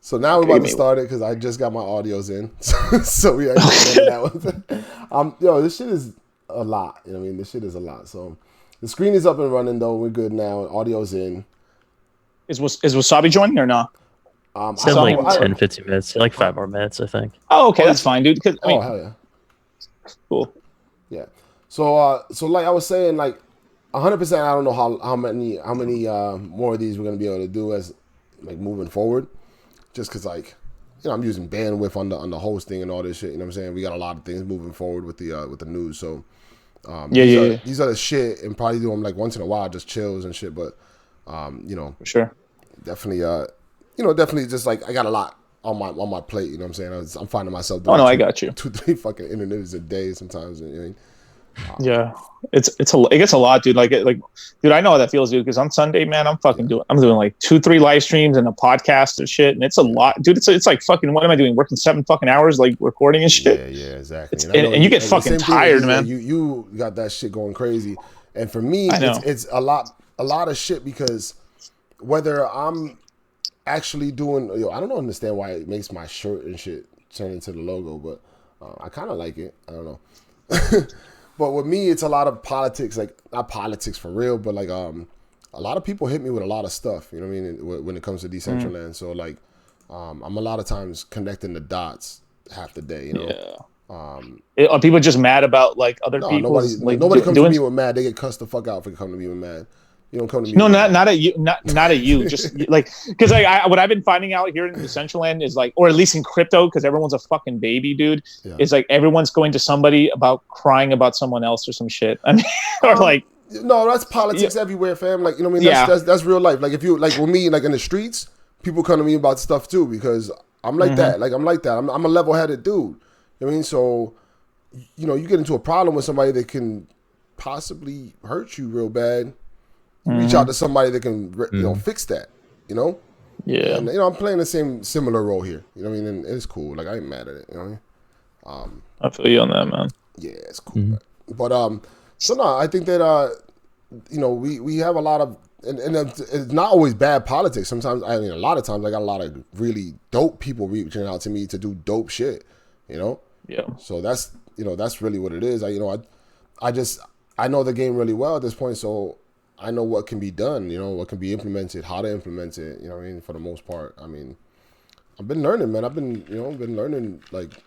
So now we're about to start it because I just got my audios in, so we actually that one. This shit is a lot. You know what I mean? This shit is a lot. So the screen is up and running though. We're good now. Audio's in. Is Wasabi joining or not? It's in like 10, 15 minutes. Like 5 more minutes, I think. Oh, okay, that's fine, dude. I mean, hell yeah, cool. Yeah. So like I was saying, like 100%. I don't know how many more of these we're gonna be able to do as like moving forward. Just because, like, you know, I'm using bandwidth on the hosting and all this shit. You know what I'm saying? We got a lot of things moving forward with the news. So, these are the shit, and probably do them like once in a while, just chills and shit. But, you know, for sure, definitely, definitely just like I got a lot on my plate. You know what I'm saying? I'm finding myself doing I got you 2-3 fucking interviews a day sometimes. You know what I mean? Yeah, it gets a lot, dude. Like, dude, I know how that feels, dude. Because on Sunday, man, I'm doing like 2-3 live streams and a podcast and shit, and it's a lot, dude. It's like fucking. What am I doing? Working 7 fucking hours, like recording and shit. Yeah, exactly. And you get fucking tired, man. You got that shit going crazy, and for me, it's a lot of shit because whether I'm actually doing, I don't understand why it makes my shirt and shit turn into the logo, but I kind of like it. I don't know. But with me, it's a lot of politics, like not politics for real, but like a lot of people hit me with a lot of stuff, you know what I mean, when it comes to Decentraland. So like I'm a lot of times connecting the dots half the day, you know. Yeah. Are people just mad about like other people? Nobody comes to me with mad. They get cussed the fuck out for coming to me with mad. You don't come to me. No, not at you. Not at you. Just like because what I've been finding out here in Decentraland is like, or at least in crypto, because everyone's a fucking baby, dude. Yeah. Is like everyone's going to somebody about crying about someone else or some shit. I mean, or like no, that's politics everywhere, fam. Like you know what I mean? That's real life. Like if you like with me, like in the streets, people come to me about stuff too because I'm like that. Like I'm like that. I'm a level-headed dude. You know what I mean? So you know, you get into a problem with somebody that can possibly hurt you real bad. Reach out to somebody that can, fix that, you know? Yeah. And, I'm playing the similar role here. You know what I mean? And it's cool. Like, I ain't mad at it. You know what I mean? I feel you on that, man. Yeah, it's cool. But, so no, I think that, we have a lot of, and it's not always bad politics. Sometimes, I mean, a lot of times I got a lot of really dope people reaching out to me to do dope shit, you know? Yeah. So that's really what it is. I know the game really well at this point, so I know what can be done, what can be implemented, how to implement it, you know what I mean, for the most part. I mean, I've been learning, man. I've been learning, like,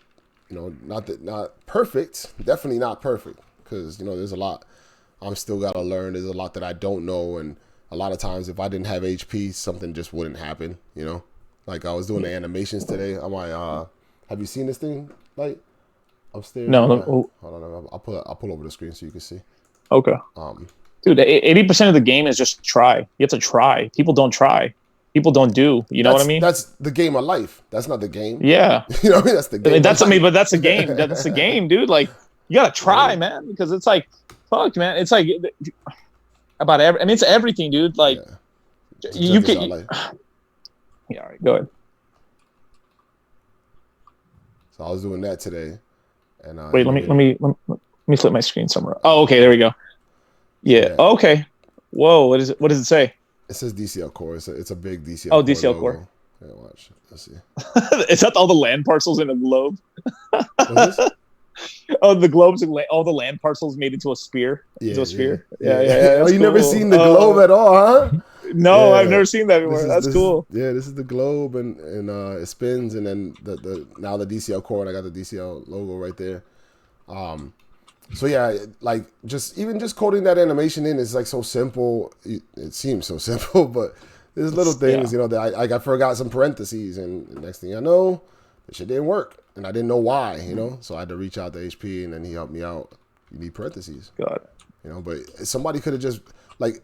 not perfect, definitely not perfect, because, there's a lot I'm still got to learn. There's a lot that I don't know, and a lot of times if I didn't have HP, something just wouldn't happen, Like, I was doing the animations today. I'm like, have you seen this thing, like, upstairs? No. Hold on, I'll pull over the screen so you can see. Okay. Dude, 80% of the game is just try. You have to try. People don't try. People don't do. You know what I mean? That's the game of life. That's not the game. Yeah. You know what I mean? That's the game. But that's the game. That's the game, dude. Like, you gotta try, man, because it's like, fuck, man. It's like about it's everything, dude. Like, you can. Yeah. All right. Go ahead. So I was doing that today, and wait. Let me flip my screen somewhere. Oh, okay. There we go. Yeah. Oh, okay. Whoa. What does it say? It says DCL Core. It's a big DCL. Oh, DCL Core. Yeah, watch. Let's see. Is that all the land parcels in a globe? Oh, the globes and all the land parcels made into a sphere. Yeah. Yeah. Oh, you never seen the globe at all, huh? No, I've never seen that before. That's cool. This is the globe, and it spins, and then now the DCL Core, and I got the DCL logo right there. So yeah, like just coding that animation in is like so simple. It seems so simple, but there's little things, that I forgot some parentheses, and the next thing I know, the shit didn't work, and I didn't know why, So I had to reach out to HP, and then he helped me out. You need parentheses, God, But somebody could have just like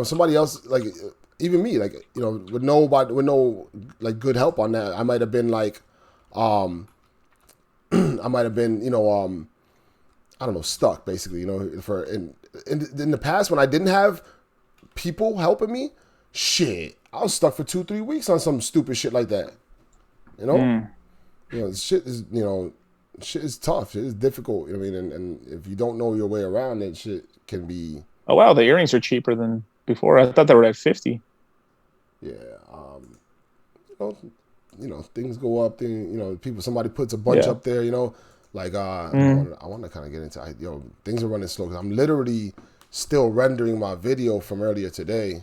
somebody else, like even me, like with no like good help on that, I might have been like, I might have been I don't know, stuck basically, for in the past when I didn't have people helping me, shit, I was stuck for 2-3 weeks on some stupid shit like that. Shit is tough. Shit is difficult. You know what I mean? And if you don't know your way around it, shit can be. Oh wow, the earrings are cheaper than before. I thought they were at 50. Yeah. Things go up. Somebody puts a bunch up there. Like I want to kind of get into. Things are running slow because I'm literally still rendering my video from earlier today.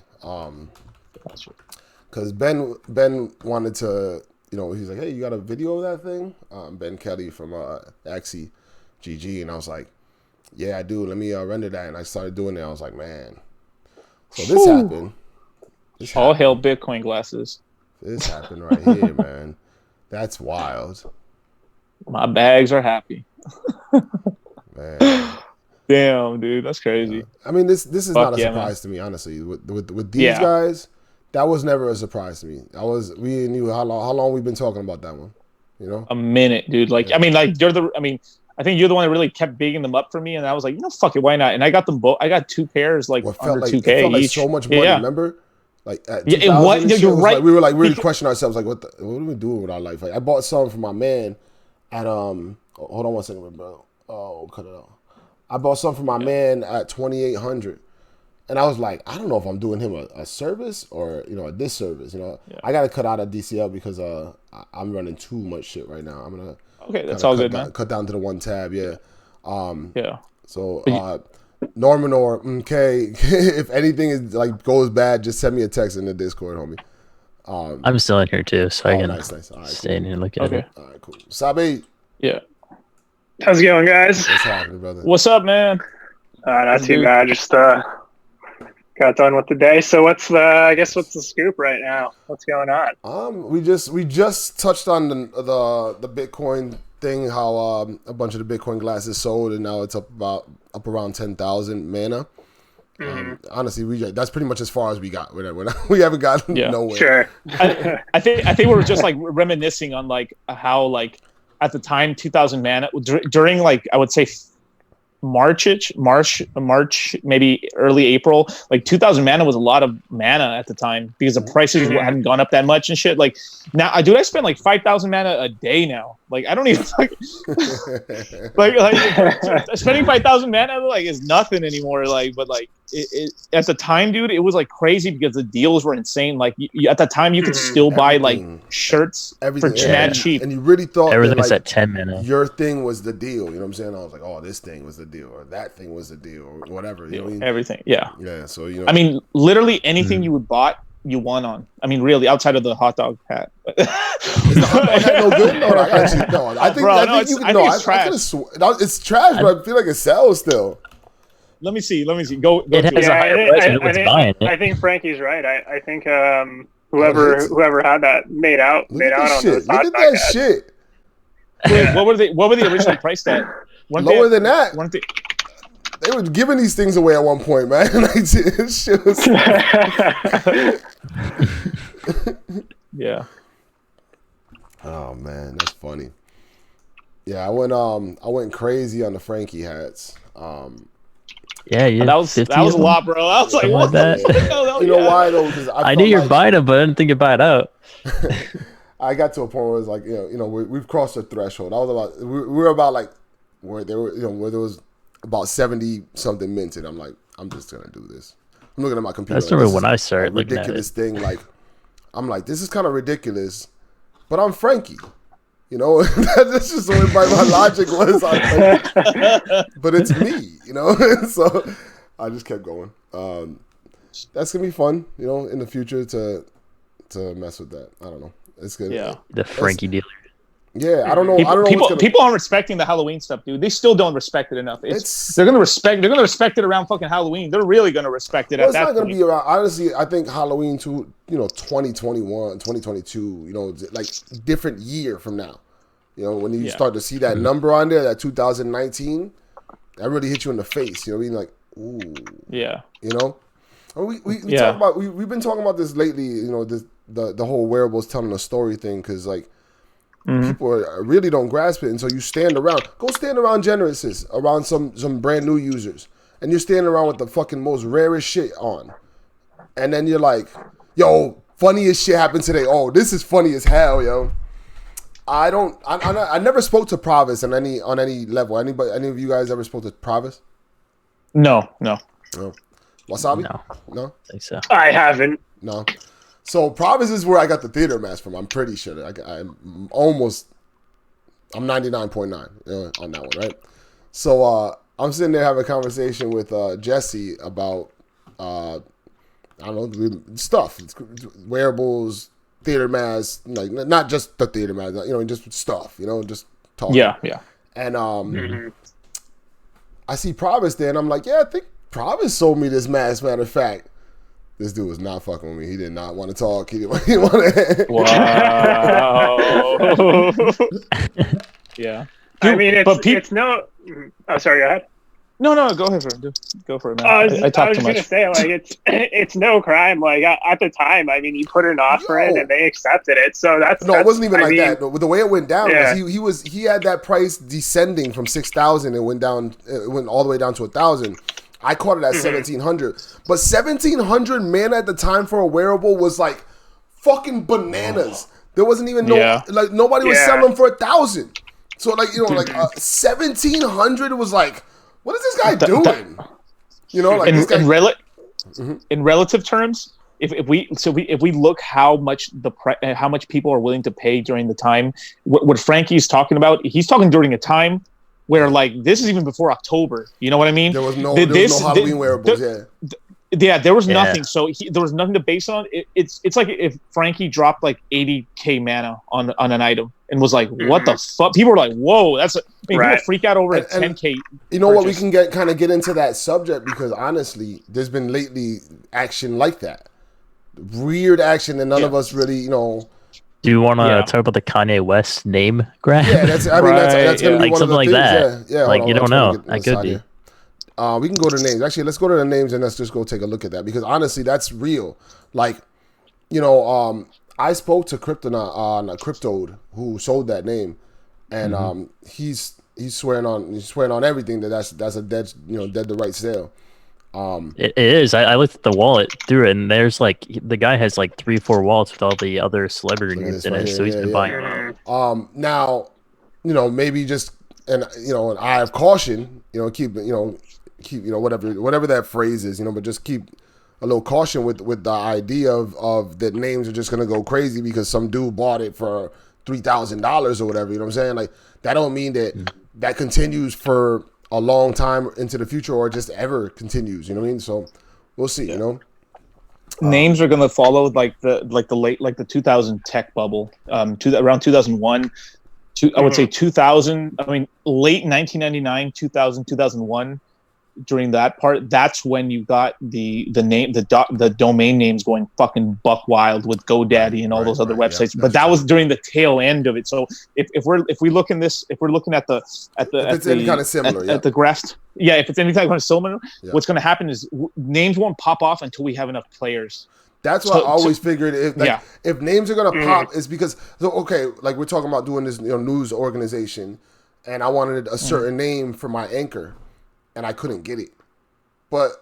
Because Ben wanted to. He's like, hey, you got a video of that thing? Ben Kelly from Axie GG, and I was like, yeah, I do. Let me render that, and I started doing it. I was like, man. So this happened. All hail Bitcoin glasses. This happened right here, man. That's wild. My bags are happy. Man. Damn, dude, that's crazy. I mean, this is not a surprise to me, honestly. With these guys, that was never a surprise to me. We knew how long we've been talking about that one. A minute, dude. Like, I think you're the one that really kept bigging them up for me, and I was like, fuck it, why not? And I got them both. I got 2 pairs, like under 2K it felt like each. so much money. Remember? Like you're right. Like, we were like really questioning ourselves, like what are we doing with our life? Like I bought some for my man at hold on one second, bro. Oh, cut it off. I bought some for my man at 2,800, and I was like, I don't know if I'm doing him a service or a disservice. I got to cut out of DCL because I'm running too much shit right now. I'm gonna that's all good, man. Cut down to the 1 tab, So Norman or MK, if anything is like goes bad, just send me a text in the Discord, homie. I'm still in here too, so I can nice. All right, stay in here and look at it. All right, cool. Sabi. Yeah. How's it going, guys? What's happening, brother? What's up, man? Not too bad. Just got done with the day. So what's the scoop right now? What's going on? We just touched on the Bitcoin thing, how a bunch of the Bitcoin glasses sold, and now it's up around 10,000 mana. Honestly, that's pretty much as far as we got. We haven't gotten nowhere. Sure. I think we were just like reminiscing on like how like at the time 2,000 mana during like I would say March, maybe early April, like 2,000 mana was a lot of mana at the time because the prices hadn't gone up that much and shit. Like now, I spend like 5,000 mana a day now. Like I don't even like spending 5,000 mana like is nothing anymore. Like, but like it at the time, dude, it was like crazy because the deals were insane. Like at the time, you could still buy like shirts for mad cheap, and you really thought everything's at 10 mana. Your thing was the deal. You know what I'm saying? I was like, oh, this thing was the deal, or that thing was the deal, or whatever. You know what I mean? Everything, yeah. So I mean, literally anything you would bought, you won on. I mean, really, outside of the hot dog hat. Is the hot dog hat no good? No, I think it's trash. It's trash, but I feel like it sells still. Let me see. Go. It has a higher price than what's buying it. I think Franky's right. I think whoever had that made out on those hot dog hats. Shit. Wait, what were they originally priced at? Lower than that. They were giving these things away at one point, man. Shit was... Yeah. Oh man, that's funny. Yeah, I went crazy on the Franky hats. Yeah, that was a lot, bro. I was like, what the fuck? You know why though? Because I knew you're buying them, but I didn't think you'd buy it out. I got to a point where it was like, we've crossed the threshold. We were about like where there was about 70 something minted. I'm like, I'm just gonna do this. I'm looking at my computer. That's when I started looking at ridiculous thing. Like, I'm like, this is kind of ridiculous, but I'm Franky. That's just what my logic was. But it's me, So I just kept going. That's gonna be fun, in the future to mess with that. I don't know. It's good. Yeah, the Franky dealer. Yeah, I don't know. People aren't respecting the Halloween stuff, dude. They still don't respect it enough. They're gonna respect it around fucking Halloween. They're really gonna respect it at that point. It's not gonna be around. Honestly, I think Halloween 2021, 2022. Like different year from now. When you start to see that number on there, that 2019, that really hit you in the face. You know what I mean? Like, ooh. Yeah. We talk about we've been talking about this lately. The whole wearables telling a story thing because like. People really don't grasp it, and so you stand around. Go stand around Genesis, around some brand new users, and you're standing around with the fucking most rarest shit on, and then you're like, "Yo, funniest shit happened today. Oh, this is funny as hell, yo." I never spoke to Provis on any level. Any of you guys ever spoke to Provis? No. Wasabi? No. I think so. I haven't. No. So Providence is where I got the theater mask from. I'm pretty sure. I'm 99.9 on that one, right? So I'm sitting there having a conversation with Jesse about I don't know, stuff, wearables, theater masks, like not just the theater mask, just stuff, just talking. Yeah. And I see Providence there, and I'm like, yeah, I think Providence sold me this mask. Matter of fact, this dude was not fucking with me. He did not want to talk. He didn't want to. Wow. Yeah. Dude, I mean, it's no. Oh, sorry. Go ahead. No, go ahead for it. Go for it, man. I was talk too just much. Gonna say, like, it's no crime. Like at the time, I mean, he put an offer in and they accepted it. So that's it wasn't even that. But the way it went down was yeah. he had that price descending from 6,000 and went down. It went all the way down to 1,000. I caught it at 1,700. But 1,700, man, at the time for a wearable was like fucking bananas. There wasn't even nobody was selling for 1,000. So like 1,700 was like, what is this guy doing? In relative terms, if we look how much people are willing to pay during the time, what Franky's talking about, he's talking during a time where like this is even before October. You know what I mean? There was no Halloween wearables. There was nothing. So there was nothing to base on. It's like if Franky dropped like 80K mana on an item and was like, "What the fuck?" People were like, "Whoa, people freak out over a 10K." You know what? We can get into that subject because honestly, there's been lately action like that, weird action, and none of us really, Do you want to talk about the Kanye West name grab? Yeah, that's going to be one of the like things. That. Yeah, like you don't know. I could be. We can go to names. Actually, let's go to the names and let's just go take a look at that because honestly, that's real. Like, I spoke to Cryptode who sold that name, and he's swearing on everything that's a dead to right sale. It is. I looked at the wallet through it, and there's like the guy has like 3-4 wallets with all the other celebrity names in it, so he's been buying them. Now, maybe just an eye of caution. Keep whatever that phrase is. But just keep a little caution with the idea of that names are just gonna go crazy because some dude bought it for $3,000 or whatever. You know what I'm saying? Like that don't mean that continues for a long time into the future or just ever continues. You know what I mean? So we'll see. Names are gonna follow like the 2000 tech bubble, around 2001. I would say 2000. I mean, late 1999, 2000, 2001. During that part, that's when you got the domain names going fucking buck wild with GoDaddy and all those other websites. But that was during the tail end of it. So if we're looking at any kind of similar, at the graph, if it's anything kind of similar, what's going to happen is names won't pop off until we have enough players. That's what I always figured. If names are gonna pop, it's because like we're talking about doing this news organization, and I wanted a certain name for my anchor. And I couldn't get it, but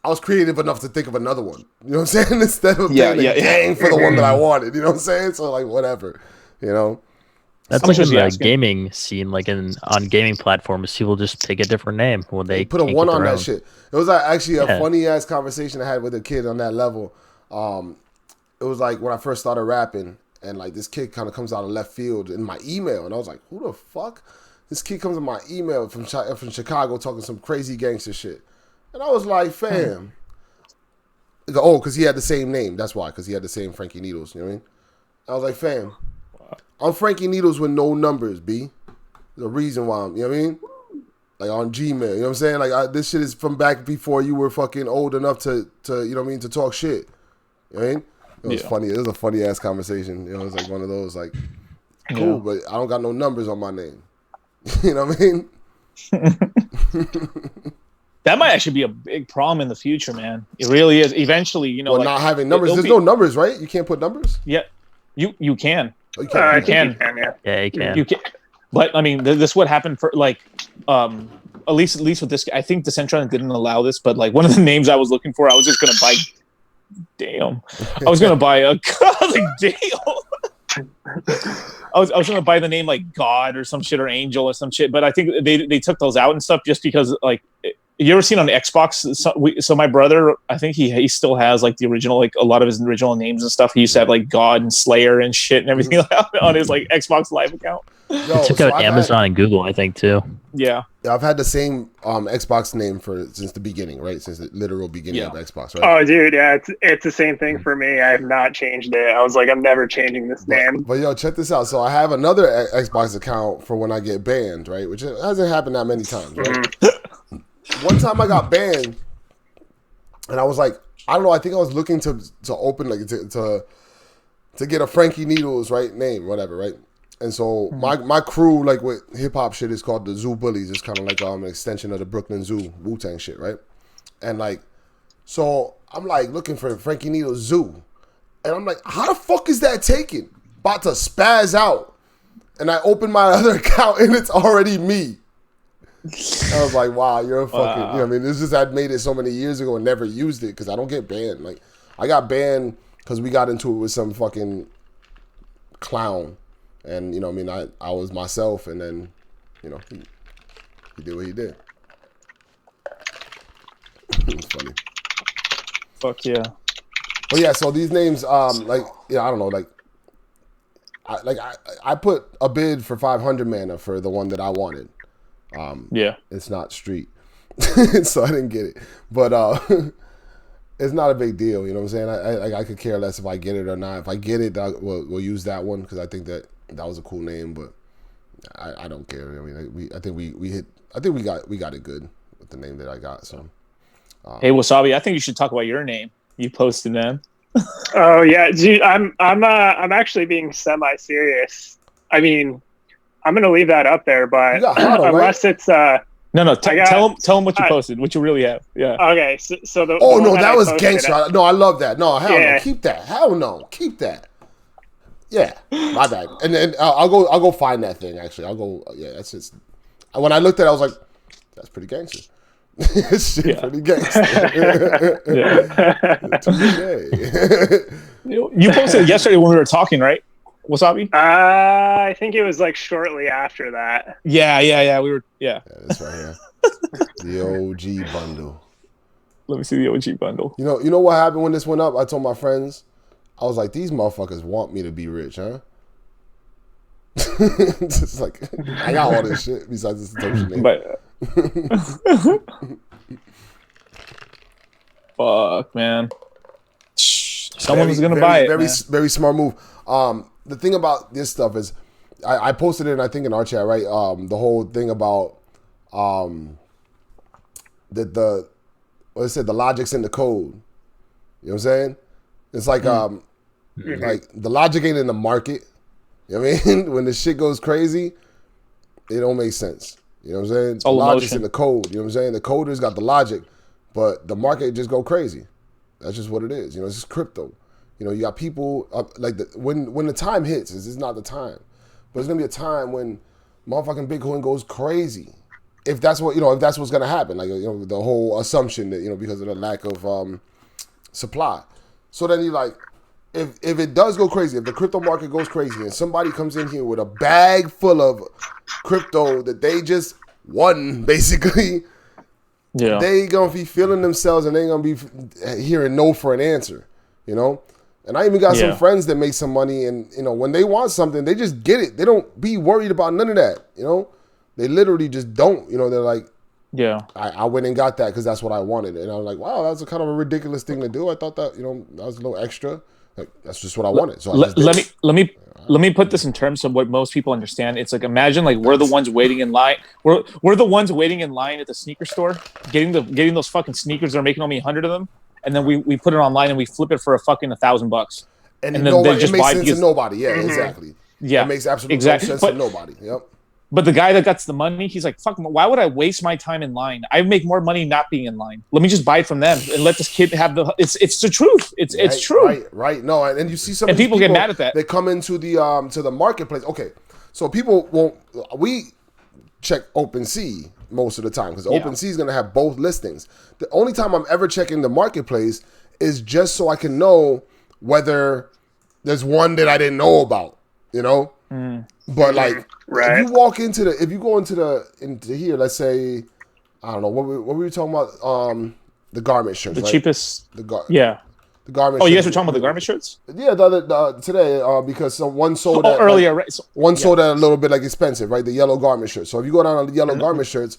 I was creative enough to think of another one. You know what I'm saying? Instead of gang for the one that I wanted. You know what I'm saying? So like whatever. That's like in the gaming scene, like on gaming platforms, people just take a different name when they put a one on that shit. It was actually a funny ass conversation I had with a kid on that level. It was like when I first started rapping, and like this kid kind of comes out of left field in my email, and I was like, who the fuck? This kid comes in my email from Chicago talking some crazy gangster shit. And I was like, fam. Because he had the same name. That's why, because he had the same Franky Needles. You know what I mean? I was like, fam, I'm Franky Needles with no numbers, B. There's a reason why I'm, you know what I mean? Like on Gmail, you know what I'm saying? Like this shit is from back before you were fucking old enough to you know what I mean, to talk shit. You know what I mean? It was funny. It was a funny ass conversation. It was like one of those like, cool, but I don't got no numbers on my name. You know what I mean? That might actually be a big problem in the future, man. It really is. Eventually, not having numbers. There's no numbers, right? You can't put numbers. Yeah, you can. Oh, you can. You can. Yeah, you can. You can. But I mean, this would happen for like, at least with this. I think Decentraland didn't allow this, but like one of the names I was looking for, I was just gonna buy. Damn, I was gonna buy a damn. I was gonna buy the name like God or some shit or Angel or some shit, but I think they took those out and stuff just because like you ever seen on the Xbox? So my brother, I think he still has like the original, like a lot of his original names and stuff. He used to have like God and Slayer and shit and everything on his like Xbox Live account. It took out Amazon and Google, I think, too. Yeah. I've had the same Xbox name since the beginning, right? Since the literal beginning of Xbox, right? Oh, dude, yeah, it's the same thing for me. I have not changed it. I was like, I'm never changing this name. But yo, check this out. So I have another Xbox account for when I get banned, right? Which hasn't happened that many times, right? One time I got banned, and I was like, I don't know. I think I was looking to open like to get a Franky Needles name, whatever, right? And so my crew, like with hip hop shit, is called the Zoo Bullies. It's kind of like an extension of the Brooklyn Zoo, Wu-Tang shit, right? And like, so I'm like looking for Franky Needles Zoo, and I'm like, how the fuck is that taken? About to spaz out, and I open my other account, and it's already me. I was like, wow, you're a fucking, you know what I mean? It's just I'd made it so many years ago and never used it because I don't get banned. Like, I got banned because we got into it with some fucking clown. And, you know what I mean? I was myself, and then, you know, he did what he did. It's funny. Fuck yeah. But yeah, so these names, like, yeah, I don't know, I put a bid for 500 mana for the one that I wanted. Yeah. It's not street, so I didn't get it. But it's not a big deal, you know what I'm saying? I could care less if I get it or not. If I get it, we'll use that one because I think that was a cool name. But I don't care. I mean, I think we got it good with the name that I got. So, hey Wasabi, I think you should talk about your name. You posted them. Oh yeah, dude, I'm actually being semi-serious. I mean, I'm gonna leave that up there, but unless it's no, tell them what you posted, what you really have. Yeah. Okay, so the no, that was gangster. No, I love that. No, hell no, keep that. Hell no, keep that. Yeah, my bad. And then I'll go find that thing. Actually, I'll go. Yeah, that's just. When I looked at it, I was like, that's pretty gangster. Shit, pretty gangster. You posted it yesterday when we were talking, right? Wasabi? I think it was like shortly after that. Yeah. We were. Yeah. That's right here. The OG bundle. Let me see the OG bundle. You know what happened when this went up? I told my friends, I was like, these motherfuckers want me to be rich, huh? Just like I got all this shit besides this social name. But fuck, man. Someone's gonna buy it. Very smart move. The thing about this stuff is, I posted it, I think in our chat, right? The whole thing about the logic's in the code. You know what I'm saying? It's like like the logic ain't in the market. You know what I mean? When the shit goes crazy, it don't make sense. You know what I'm saying? The logic's in the code. You know what I'm saying? The coders got the logic, but the market just go crazy. That's just what it is. You know, it's just crypto. You know, you got people when the time hits, it's not the time, but it's gonna be a time when motherfucking Bitcoin goes crazy. If that's what if that's what's gonna happen, like the whole assumption that because of the lack of supply. So then you like, if it does go crazy, if the crypto market goes crazy, and somebody comes in here with a bag full of crypto that they just won, basically, they gonna be feeling themselves, and they gonna be hearing no for an answer, And I even got some friends that make some money, and when they want something, they just get it. They don't be worried about none of that. They literally just don't. They're like, I went and got that because that's what I wanted, and I was like, wow, that's a kind of a ridiculous thing to do. I thought that that was a little extra. Like that's just what I wanted. So let me put this in terms of what most people understand. It's like, imagine like we're the ones waiting in line. We're the ones waiting in line at the sneaker store, getting those fucking sneakers that are making only 100 of them. And then we put it online and we flip it for a fucking $1,000. And then they just buy it to nobody. Yeah, exactly. Yeah, it makes absolutely no sense to nobody. Yep. But the guy that gets the money, he's like, fuck, why would I waste my time in line? I make more money not being in line. Let me just buy it from them and let this kid have it's the truth. It's true. Right. No, and you see some and people get mad at that. They come into the marketplace. Okay. So we check OpenSea most of the time because OpenSea is going to have both listings. The only time I'm ever checking the marketplace is just so I can know whether there's one that I didn't know about, But like, if you go into here, let's say I don't know what were we talking about. The garment shirts. The right? cheapest. The Oh, garment. you guys were talking about the garment shirts? Yeah, today because one sold earlier, right? One sold at a little bit like expensive, right? The yellow garment shirt. So if you go down on the yellow garment shirts,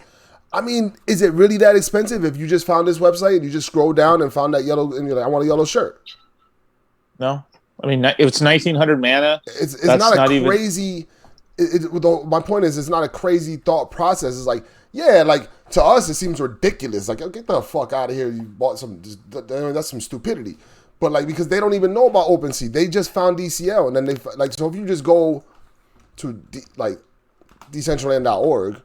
I mean, is it really that expensive? If you just found this website and you just scroll down and found that yellow, and you're like, I want a yellow shirt. No, I mean it's 1900 mana. It's not a crazy. My point is, it's not a crazy thought process. It's like, yeah, like to us, it seems ridiculous. Like, oh, get the fuck out of here! You bought some. That's some stupidity. But like, because they don't even know about OpenSea, they just found DCL, and then they like. So if you just go to Decentraland.org,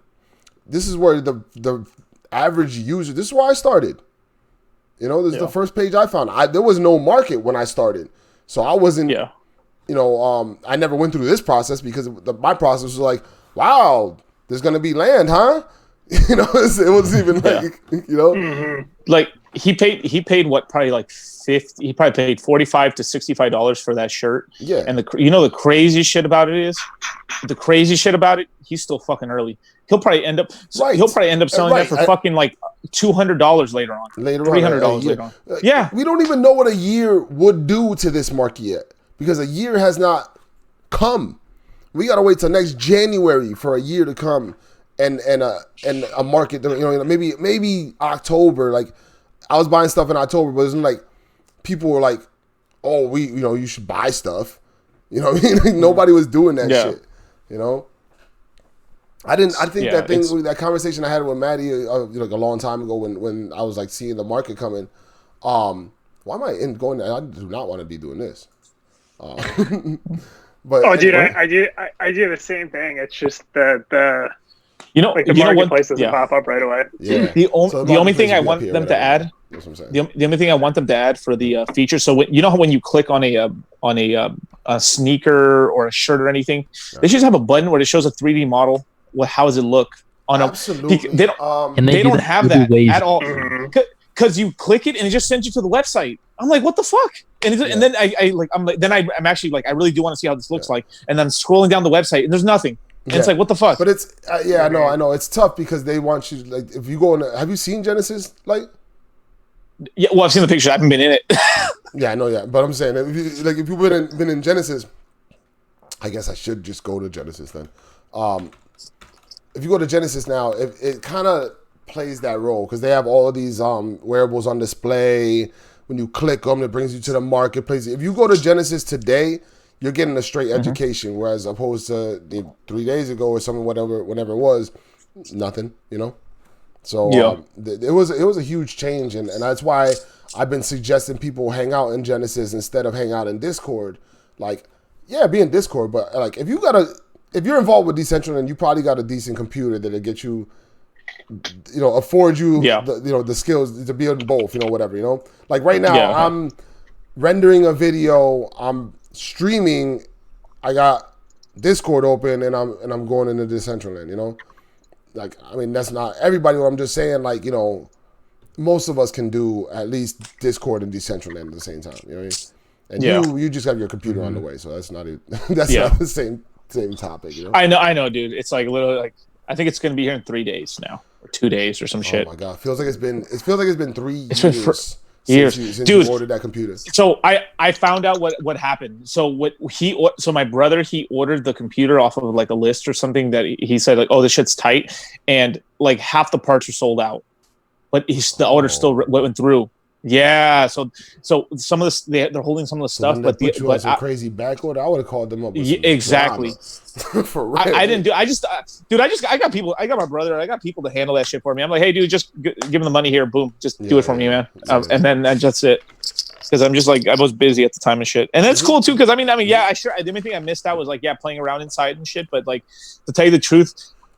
this is where the average user. This is where I started. You know, this is the first page I found. There was no market when I started, so I wasn't. Yeah. You know, I never went through this process because my process was like, wow, there's gonna be land, huh? You know, it wasn't even like, you know, like he paid what, probably like 50. He probably paid $45 to $65 for that shirt. Yeah. And the crazy shit about it, he's still fucking early. He'll probably end up selling that for fucking like $200 later on. $300 later on. Yeah. We don't even know what a year would do to this market yet. Because a year has not come. We gotta wait till next January for a year to come, and a market. You know, maybe October. Like, I was buying stuff in October, but it's like people were like, "Oh, you should buy stuff." You know what I mean? Like, nobody was doing that shit. You know. I think that conversation I had with Maddie like a long time ago when I was like seeing the market coming. Why am I going there? I do not want to be doing this. But dude, I do the same thing. It's just the marketplace doesn't pop up right away. Yeah. The only thing I want them to add. That's what I'm saying. The only thing I want them to add for the feature. So when you click on a sneaker or a shirt or anything, they should have a button where it shows a 3D model. How does it look on Absolutely. They don't have that at all. Because you click it and it just sends you to the website. I'm like, what the fuck? And then I'm actually like, I really do want to see how this looks like. And then scrolling down the website and there's nothing. And it's like, what the fuck? But it's I know it's tough because they want you, like, if you go have you seen Genesis? Like, yeah, well, I've seen the picture. I haven't been in it. Yeah, I know. Yeah, but I'm saying if you've been in Genesis, I guess I should just go to Genesis then. If you go to Genesis now, it kind of plays that role because they have all of these wearables on display. When you click them, it brings you to the marketplace. If you go to Genesis today, you're getting a straight education, whereas opposed to 3 days ago or something, whenever it was, nothing, you know. So it was a huge change, and that's why I've been suggesting people hang out in Genesis instead of hang out in Discord. Like, yeah, be in Discord, but like if you're involved with Decentraland, you probably got a decent computer that'll get you. Afford you the skills to be on both, whatever, like right now I'm rendering a video, I'm streaming, I got Discord open and I'm going into Decentraland, like, I mean, that's not everybody, what I'm just saying, like, most of us can do at least Discord and Decentraland at the same time, you know what I mean? And you just have your computer on the way, so that's not not the same topic, I know, dude. It's like literally like I think it's going to be here in 3 days now, or 2 days, or some shit. Oh my god, feels like it's been 3 years. Since dude, you ordered that computer. So I found out what happened. So my brother, he ordered the computer off of like a list or something that he said like, oh, this shit's tight, and like half the parts are sold out, but the order still went through. Yeah, so some of this they're holding some of the stuff, but some crazy back order. I would have called them up. With exactly. For real. I didn't do. I got people. I got my brother. I got people to handle that shit for me. I'm like, hey, dude, just give him the money here. Boom, just do it for me, man. And then that's it. Because I'm just like I was busy at the time and shit, and that's cool too. Because I mean, yeah, the only thing I missed out was like playing around inside and shit. But like to tell you the truth,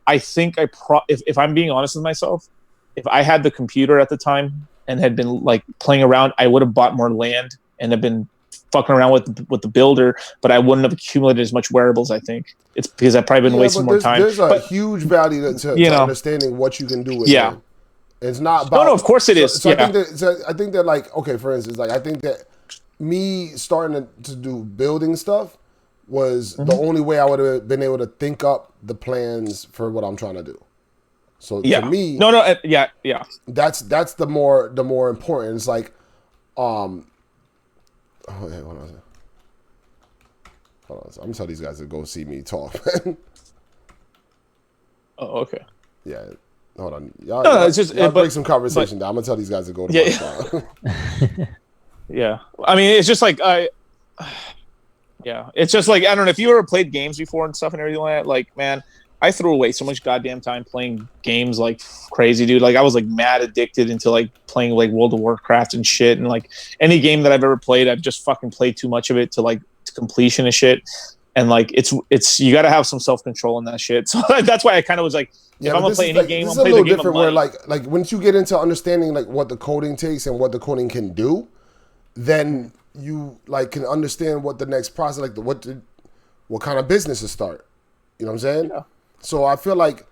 I think if I'm being honest with myself, if I had the computer at the time and had been like playing around, I would have bought more land and have been fucking around with the builder, but I wouldn't have accumulated as much wearables. I think it's because I've probably been wasting more time. There's a huge value to understanding what you can do with it. It's not about. No, of course it is. So I think that like, okay, for instance, like I think that me starting to do building stuff was the only way I would have been able to think up the plans for what I'm trying to do. So to me, yeah. That's the more important. It's like, hold on. I'm gonna tell these guys to go see me talk, man. Oh, okay. Yeah. Hold on. Y'all break some conversation down. I'm gonna tell these guys to go to my Yeah. I mean, it's just like it's just like, I don't know if you ever played games before and stuff and everything like that. Like, man, I threw away so much goddamn time playing games like crazy, dude. Like, I was like mad addicted into like playing like World of Warcraft and shit. And like any game that I've ever played, I've just fucking played too much of it to completion and shit. And like, it's you got to have some self control in that shit. So that's why I kind of was like, if I'm gonna play any game, I'm play the game. Where like once you get into understanding like what the coding takes and what the coding can do, then you like can understand what the next process, like what kind of business to start. You know what I'm saying? Yeah. So I feel like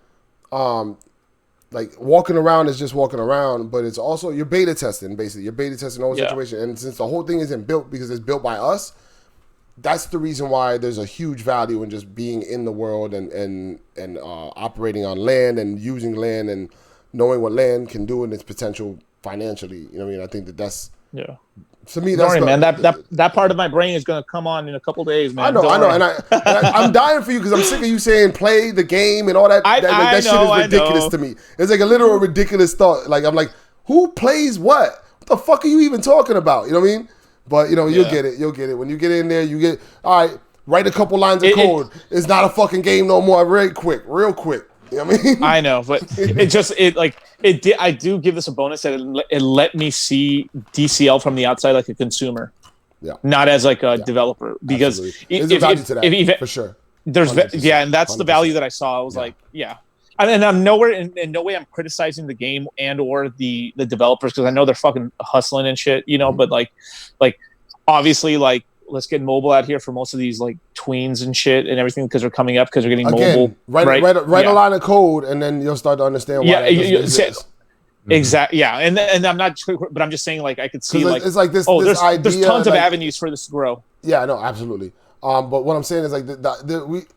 walking around is just walking around, but it's also you're beta testing basically. You're beta testing the whole situation, and since the whole thing isn't built because it's built by us, that's the reason why there's a huge value in just being in the world and operating on land and using land and knowing what land can do and its potential financially. You know what I mean? I think that's to me, that's man. That part of my brain is gonna come on in a couple days, man. I know, and I'm dying for you because I'm sick of you saying play the game and all that. That shit is ridiculous to me. It's like a literal ridiculous thought. Like I'm like, who plays what? What the fuck are you even talking about? You know what I mean? But you know, you'll get it. You'll get it when you get in there. You get all right. Write a couple lines of code. It's not a fucking game no more. Real quick. You know what I mean? I know, but I do give this a bonus that it let me see DCL from the outside like a consumer, not as like a developer. Because there's a value to that for sure. There's and that's 100%. The value that I saw. I was like, and I'm nowhere in no way I'm criticizing the game and or the developers because I know they're fucking hustling and shit, you know. But like obviously like. Let's get mobile out here for most of these like tweens and shit and everything because they're coming up because they're getting mobile. Write a line of code and then you'll start to understand why. Exactly. Yeah, and I'm not, but I'm just saying like I could see like it's like this. There's idea, tons of avenues for this to grow. Yeah, no, absolutely. But what I'm saying is like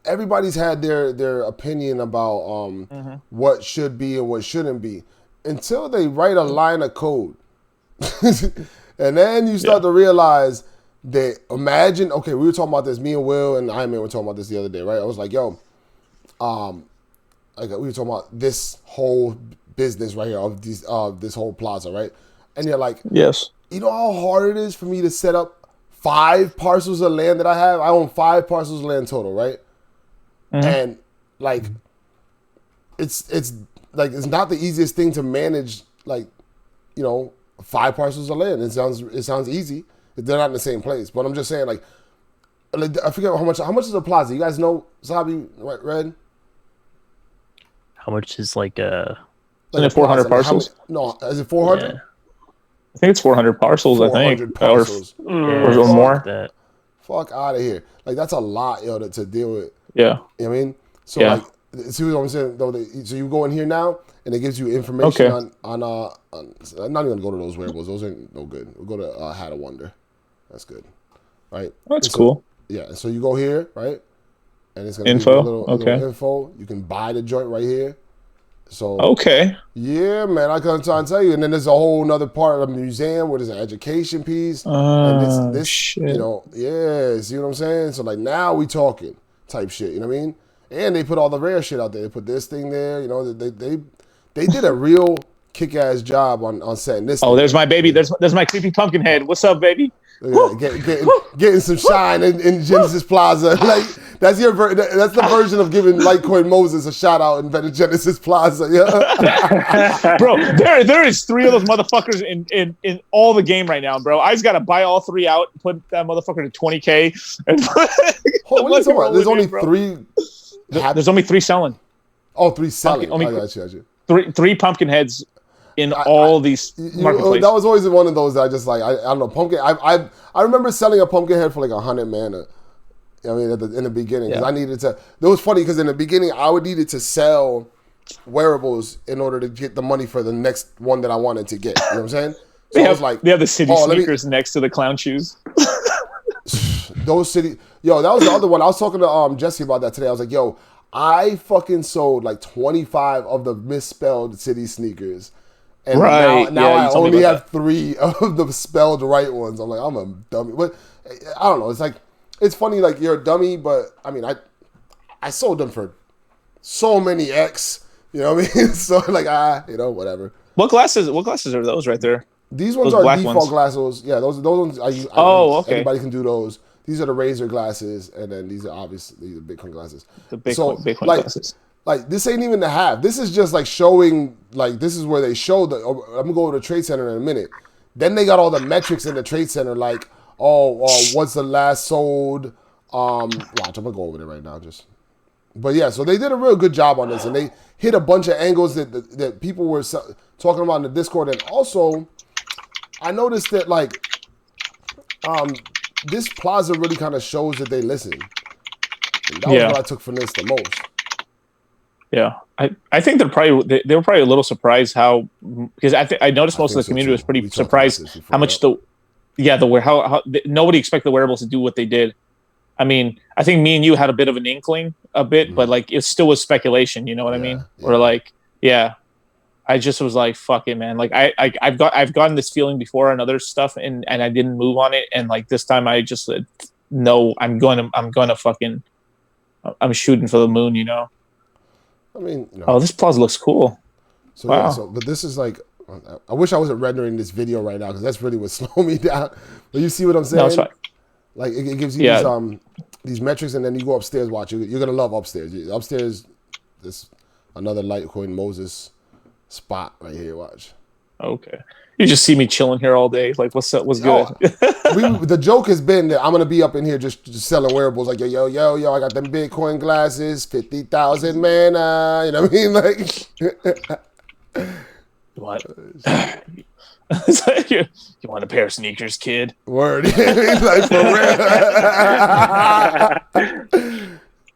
everybody's had their opinion about what should be and what shouldn't be until they write a line of code, and then you start to realize. They imagine, okay, we were talking about this, me and Will and Iron Man were talking about this the other day, right? I was like, yo, we were talking about this whole business right here of this whole plaza, right? And you're like, yes, you know how hard it is for me to set up 5 parcels of land that I have? I own 5 parcels of land total, right? And like, it's like it's not the easiest thing to manage, like, you know, 5 parcels of land. It sounds easy. They're not in the same place, but I'm just saying, like I forget how much is a plaza. You guys know, Wasabi, Red? How much is like Isn't it 400 parcels? No, is it 400? Yeah. I think it's 400 parcels. 400 parcels. Or more. Like that. Fuck out of here! Like that's a lot, yo, to deal with. Yeah. You know what I mean? So like, see what I'm saying? Though, so you go in here now, and it gives you information on. I'm not even gonna go to those wearables. Those ain't no good. We'll go to Hat of Wonder. That's good, right? That's cool. Yeah, so you go here, right? And it's gonna info. Give you a little info. You can buy the joint right here. So yeah, man, I can try and tell you. And then there's a whole nother part of the museum where there's an education piece. And this shit. You know, see what I'm saying? So like now we talking type shit. You know what I mean? And they put all the rare shit out there. They put this thing there. You know, they did a real kick-ass job on setting this. Oh, there's my baby. There's my creepy pumpkin head. What's up, baby? Getting some shine in Genesis Plaza. Like that's that's the version of giving Litecoin Moses a shout out in Genesis Plaza. Yeah, bro. There is 3 of those motherfuckers in all the game right now, bro. I just gotta buy all 3 out, put that motherfucker to 20K. And there's only 3. There's only 3 selling. Oh, 3 selling. I got you. 3 pumpkin heads. In all these marketplaces. That was always one of those that I just like. I don't know, pumpkin. I remember selling a pumpkin head for like 100 mana. I mean, in the beginning, because I needed to. It was funny because in the beginning, I would needed to sell wearables in order to get the money for the next one that I wanted to get. You know what I'm saying? So I was like, they have the city sneakers next to the clown shoes. Those city, that was the other one. I was talking to Jesse about that today. I was like, yo, I fucking sold like 25 of the misspelled City sneakers. And right. now Yeah, I only have 3 of the spelled right ones. I'm like, I'm a dummy. But I don't know. It's like, it's funny, like, you're a dummy, but I mean, I sold them for so many X. You know what I mean? So like, whatever. What glasses are those right there? These ones those are default ones. glasses. Yeah, those ones. Okay. Anybody can do those. These are the Razer glasses, and then these are obviously the Bitcoin glasses. The Bitcoin like, glasses. Like, this ain't even the half. This is just like showing, like, this is where they show I'm gonna go to the Trade Center in a minute. Then they got all the metrics in the Trade Center, like, what's the last sold? Watch, I'm gonna go over there right now, But yeah, so they did a real good job on this, and they hit a bunch of angles that people were talking about in the Discord, and also I noticed that, like, this plaza really kind of shows that they listen. And that was what I took from this the most. Yeah, I think they were probably a little surprised how, because I noticed most of the community was pretty surprised how much how nobody expected the wearables to do what they did. I mean, I think me and you had a bit of an inkling but like it still was speculation. You know what I mean? Yeah. Or like, I just was like, fuck it, man. Like I've gotten this feeling before on other stuff and I didn't move on it, and like this time I just said, no, I'm shooting for the moon. You know. I mean, this plaza looks cool. So wow. Yeah, but this is like, I wish I wasn't rendering this video right now because that's really what slowed me down. But you see what I'm saying? No, it's fine. Like it gives you these metrics, and then you go upstairs. Watch, you're gonna love upstairs. Upstairs, this another Litecoin Moses spot right here. Watch. Okay. You just see me chilling here all day. Like, what's up? What's good? The joke has been that I'm gonna be up in here just selling wearables. Like, yo, I got them Bitcoin glasses, 50,000 mana. You know what I mean? Like, what? You want a pair of sneakers, kid? Word. Like, for real.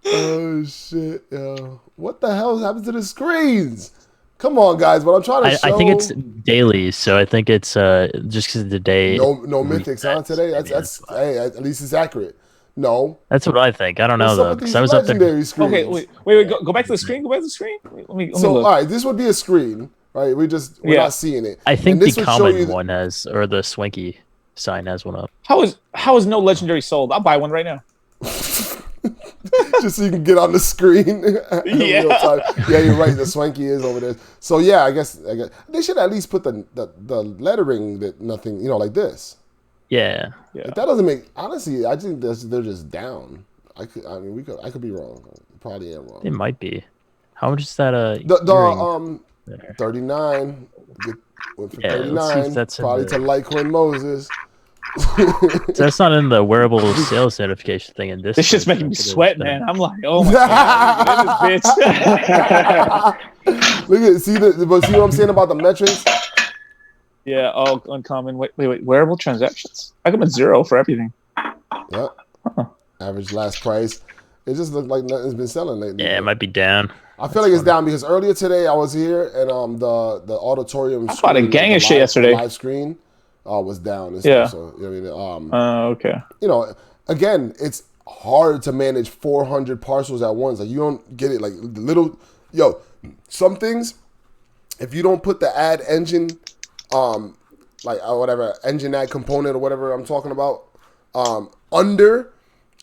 Oh shit, yo! What the hell happened to the screens? Come on, guys! But I'm trying to show. I think it's daily, so I think it's just because the day. No mythics on today. That's hey, at least it's accurate. No, that's what I think. I don't know though, because I was up there. Screens? Okay, wait. Go back to the screen. Go back to the screen. Let me so look. All right, this would be a screen, right? We're not seeing it. I think the common one has, or the Swanky sign has one up. How is no legendary sold? I'll buy one right now. Just so you can get on the screen. Yeah, you're right. The Swanky is over there. So yeah, I guess they should at least put the lettering that nothing, like this. Yeah. If that doesn't make, honestly, I think they're just down. I could be wrong. Probably am wrong. It might be. How much is that? 39. Went for 39. That's probably to Litecoin Moses. So that's not in the wearable sales notification thing in this. This shit's making me sweat, man. I'm like, oh my god, bitch. Look at see what I'm saying about the metrics? Yeah. Oh, uncommon. Wait. Wearable transactions. I come at 0 for everything. Yep. Huh. Average last price. It just looks like nothing's been selling lately. Yeah, it might be down. I feel like it's down because earlier today I was here and the auditorium. I bought a gang of shit yesterday. Live screen. Was down. And yeah. Stuff, so, okay. Again, it's hard to manage 400 parcels at once. Like, you don't get it. Like, some things, if you don't put the add engine, whatever, engine add component or whatever I'm talking about, under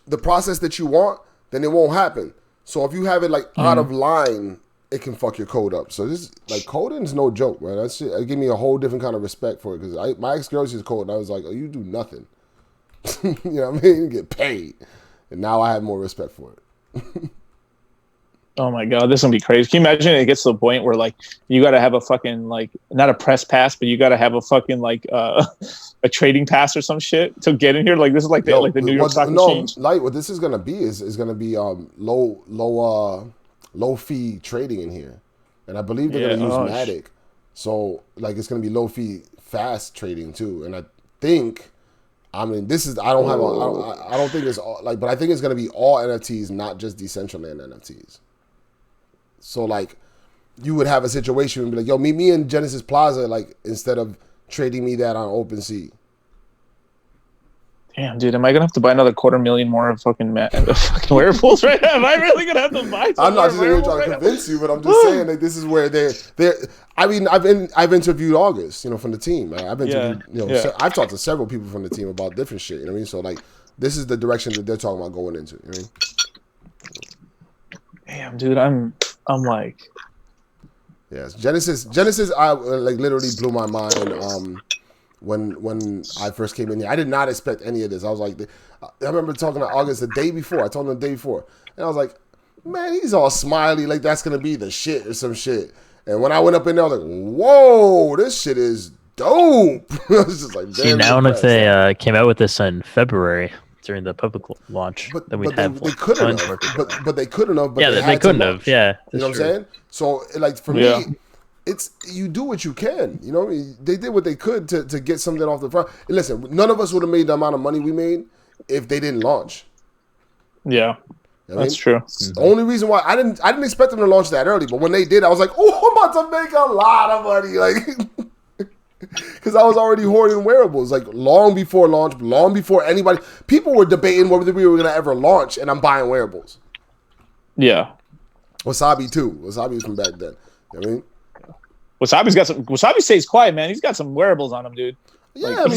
the process that you want, then it won't happen. So if you have it, out of line, it can fuck your code up. So this, coding is no joke, man. That shit, it gave me a whole different kind of respect for it because my ex-girl used to code and I was like, oh, you do nothing. You know what I mean? You get paid. And now I have more respect for it. Oh my god, this is gonna be crazy. Can you imagine it gets to the point where you gotta have a fucking not a press pass, but you gotta have a fucking a trading pass or some shit to get in here? This is the New York Stock Exchange. What this is gonna be is gonna be low fee trading in here, and I believe they're gonna use Matic, so it's gonna be low fee fast trading too. And I think, this is I don't think it's all, but I think it's gonna be all NFTs, not just Decentraland NFTs. So you would have a situation and be like, yo, meet me in Genesis Plaza, instead of trading me that on OpenSea. Damn, dude, am I gonna have to buy another $250,000 more of fucking wearables right now? Am I really gonna have to buy? I'm not just trying to convince you, but I'm just saying that this is where they're. I mean, I've interviewed August, from the team. I've interviewed, I've talked to several people from the team about different shit. You know what I mean? So like, this is the direction that they're talking about going into. You know what I mean? Damn, dude, I'm like, yes, Genesis, I like literally blew my mind. When I first came in here, I did not expect any of this. I was like, I remember talking to August the day before. I told him the day before, and I was like, man, he's all smiley, like that's gonna be the shit or some shit. And when I went up in there, I was like, whoa, this shit is dope. I was just like, damn. See, now if they came out with this in February during the public launch, then we'd have they couldn't have. But they couldn't have. But yeah, they couldn't have. Yeah, you know what I'm saying? So like for me. It's you do what you can, They did what they could to get something off the front. And listen, none of us would have made the amount of money we made if they didn't launch. Yeah, that's true. The only reason why I didn't expect them to launch that early, but when they did, I was like, oh, I'm about to make a lot of money, like, because I was already hoarding wearables, like long before launch, long before anybody. People were debating whether we were gonna ever launch, and I'm buying wearables. Yeah, Wasabi too. Wasabi was from back then. You know what I mean? Wasabi's got some. Wasabi stays quiet, man. He's got some wearables on him, dude. Yeah, like,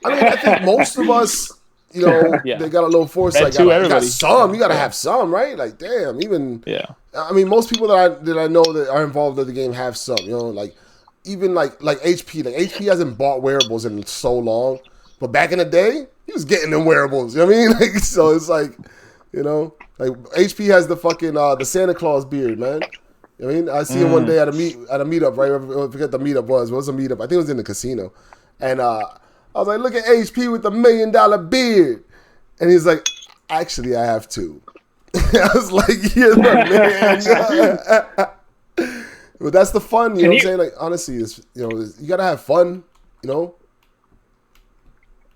I think most of us, they got a little foresight. You got some. You got to have some, right? Like, damn, even. Yeah. I mean, most people that I know that are involved in the game have some. Like even like HP. Like HP hasn't bought wearables in so long, but back in the day, he was getting them wearables. You know what I mean? Like, so it's like, like HP has the fucking the Santa Claus beard, man. I mean, I see him one day at a meetup, right? I forget the meetup was. It was a meetup. I think it was in the casino. And I was like, look at HP with the $1 million beard. And he's like, actually, I have two. I was like, you're the man. But that's the fun, you know what I'm saying? Like, honestly, you got to have fun,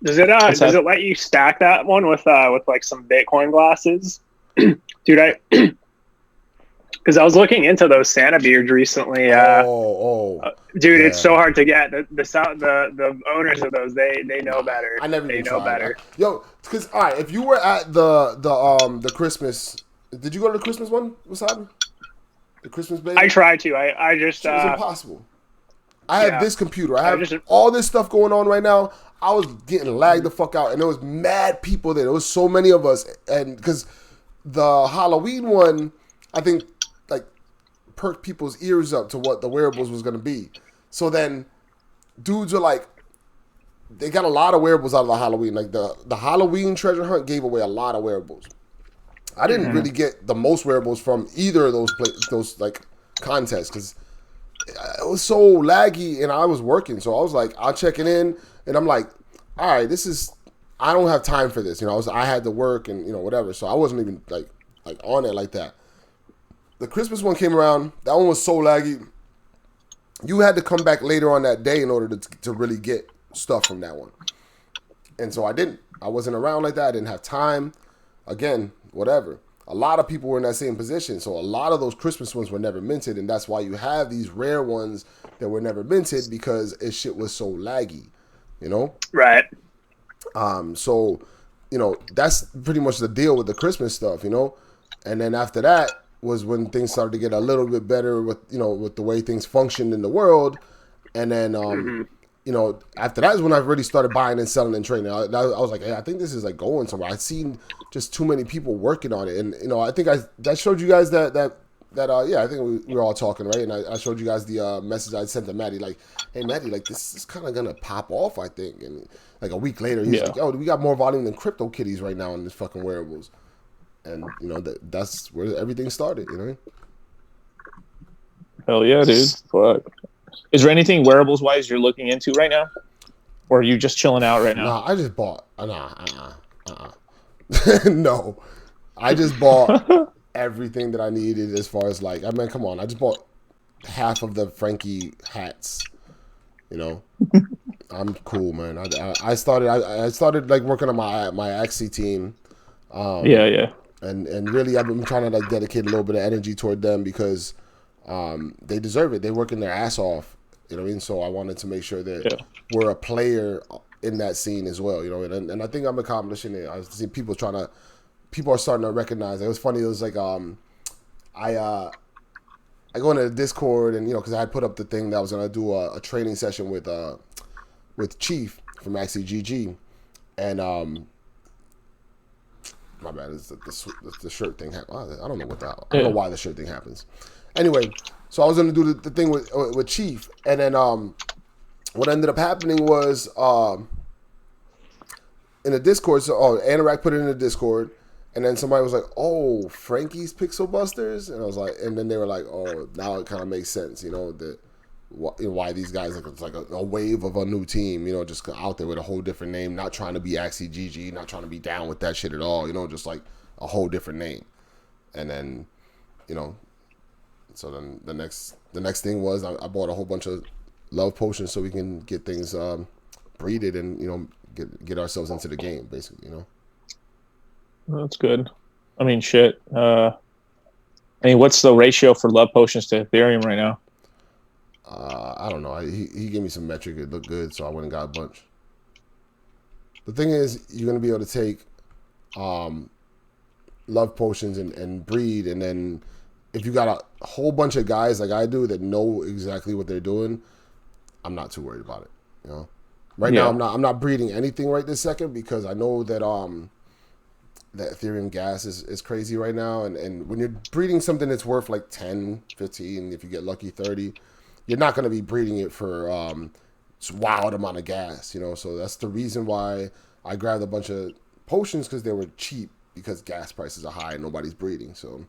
Does it let you stack that one with like some Bitcoin glasses? Dude, because I was looking into those Santa beards recently. Dude, it's so hard to get. The owners of those, they know better. I never they even know tried better. That. Yo, because all right, if you were at the Christmas, did you go to the Christmas one, Wasabi? The Christmas baby? I tried to. I just it was impossible. I have this computer. I have all this stuff going on right now. I was getting lagged the fuck out, and there was mad people there. There was so many of us, and because the Halloween one, I think, like, perked people's ears up to what the wearables was going to be. So then dudes are like, they got a lot of wearables out of the Halloween. Like, the Halloween treasure hunt gave away a lot of wearables. I didn't really get the most wearables from either of those like contests because it was so laggy and I was working. So I was like, I'll check it in, and I'm like, all right, I don't have time for this. I had to work and whatever. So I wasn't even like on it like that. The Christmas one came around. That one was so laggy. You had to come back later on that day in order to really get stuff from that one. And so I didn't. I wasn't around like that. I didn't have time. Again, whatever. A lot of people were in that same position. So a lot of those Christmas ones were never minted. And that's why you have these rare ones that were never minted because shit was so laggy, Right. So, that's pretty much the deal with the Christmas stuff, And then after that was when things started to get a little bit better with, with the way things functioned in the world. And then, after that is when I really started buying and selling and trading. I was like, hey, I think this is like going somewhere. I've seen just too many people working on it. And, I think that showed you guys that I think we were all talking, right? And I showed you guys the message I sent to Maddie, like, hey, Maddie, like, this is kind of going to pop off, I think. And like a week later, he's like, oh, we got more volume than crypto kitties right now in this fucking wearables. And, that's where everything started, Hell yeah, dude. Fuck. Is there anything wearables-wise you're looking into right now? Or are you just chilling out right now? Nah, I just bought. No. I just bought everything that I needed as far as, like, come on. I just bought half of the Franky hats, I'm cool, man. I started like working on my Axie team. And really, I've been trying to like dedicate a little bit of energy toward them because they deserve it. They're working their ass off. You know what I mean? So I wanted to make sure that we're a player in that scene as well, you know, and I think I'm accomplishing it. I see people are starting to recognize it. It was funny. It was like I go into the Discord, and you know, because I had put up the thing that I was gonna do a training session with Chief from Axie GG, and my bad, it's the shirt thing. I don't know what the hell. I don't know why the shirt thing happens. Anyway, so I was gonna do the thing with Chief, and then what ended up happening was in the Discord. So Anorak put it in the Discord. And then somebody was like, "Oh, Franky's Pixel Busters," and I was like, and then they were like, "Oh, now it kind of makes sense, you know, that why these guys it's like a wave of a new team, you know, just out there with a whole different name, not trying to be Axie GG, not trying to be down with that shit at all, you know, just like a whole different name." And then, you know, so then the next thing was I bought a whole bunch of love potions so we can get things breeded and, you know, get ourselves into the game, basically, you know. That's good. I mean, shit. I mean, what's the ratio for love potions to Ethereum right now? I don't know. He gave me some metric. It looked good, so I went and got a bunch. The thing is, you're going to be able to take love potions and breed, and then if you got a whole bunch of guys like I do that know exactly what they're doing, I'm not too worried about it. You know, right now I'm not breeding anything right this second because I know that that Ethereum gas is crazy right now, and when you're breeding something that's worth like 10, 15, if you get lucky 30, you're not going to be breeding it for wild amount of gas, you know. So that's the reason why I grabbed a bunch of potions, because they were cheap, because gas prices are high and nobody's breeding. So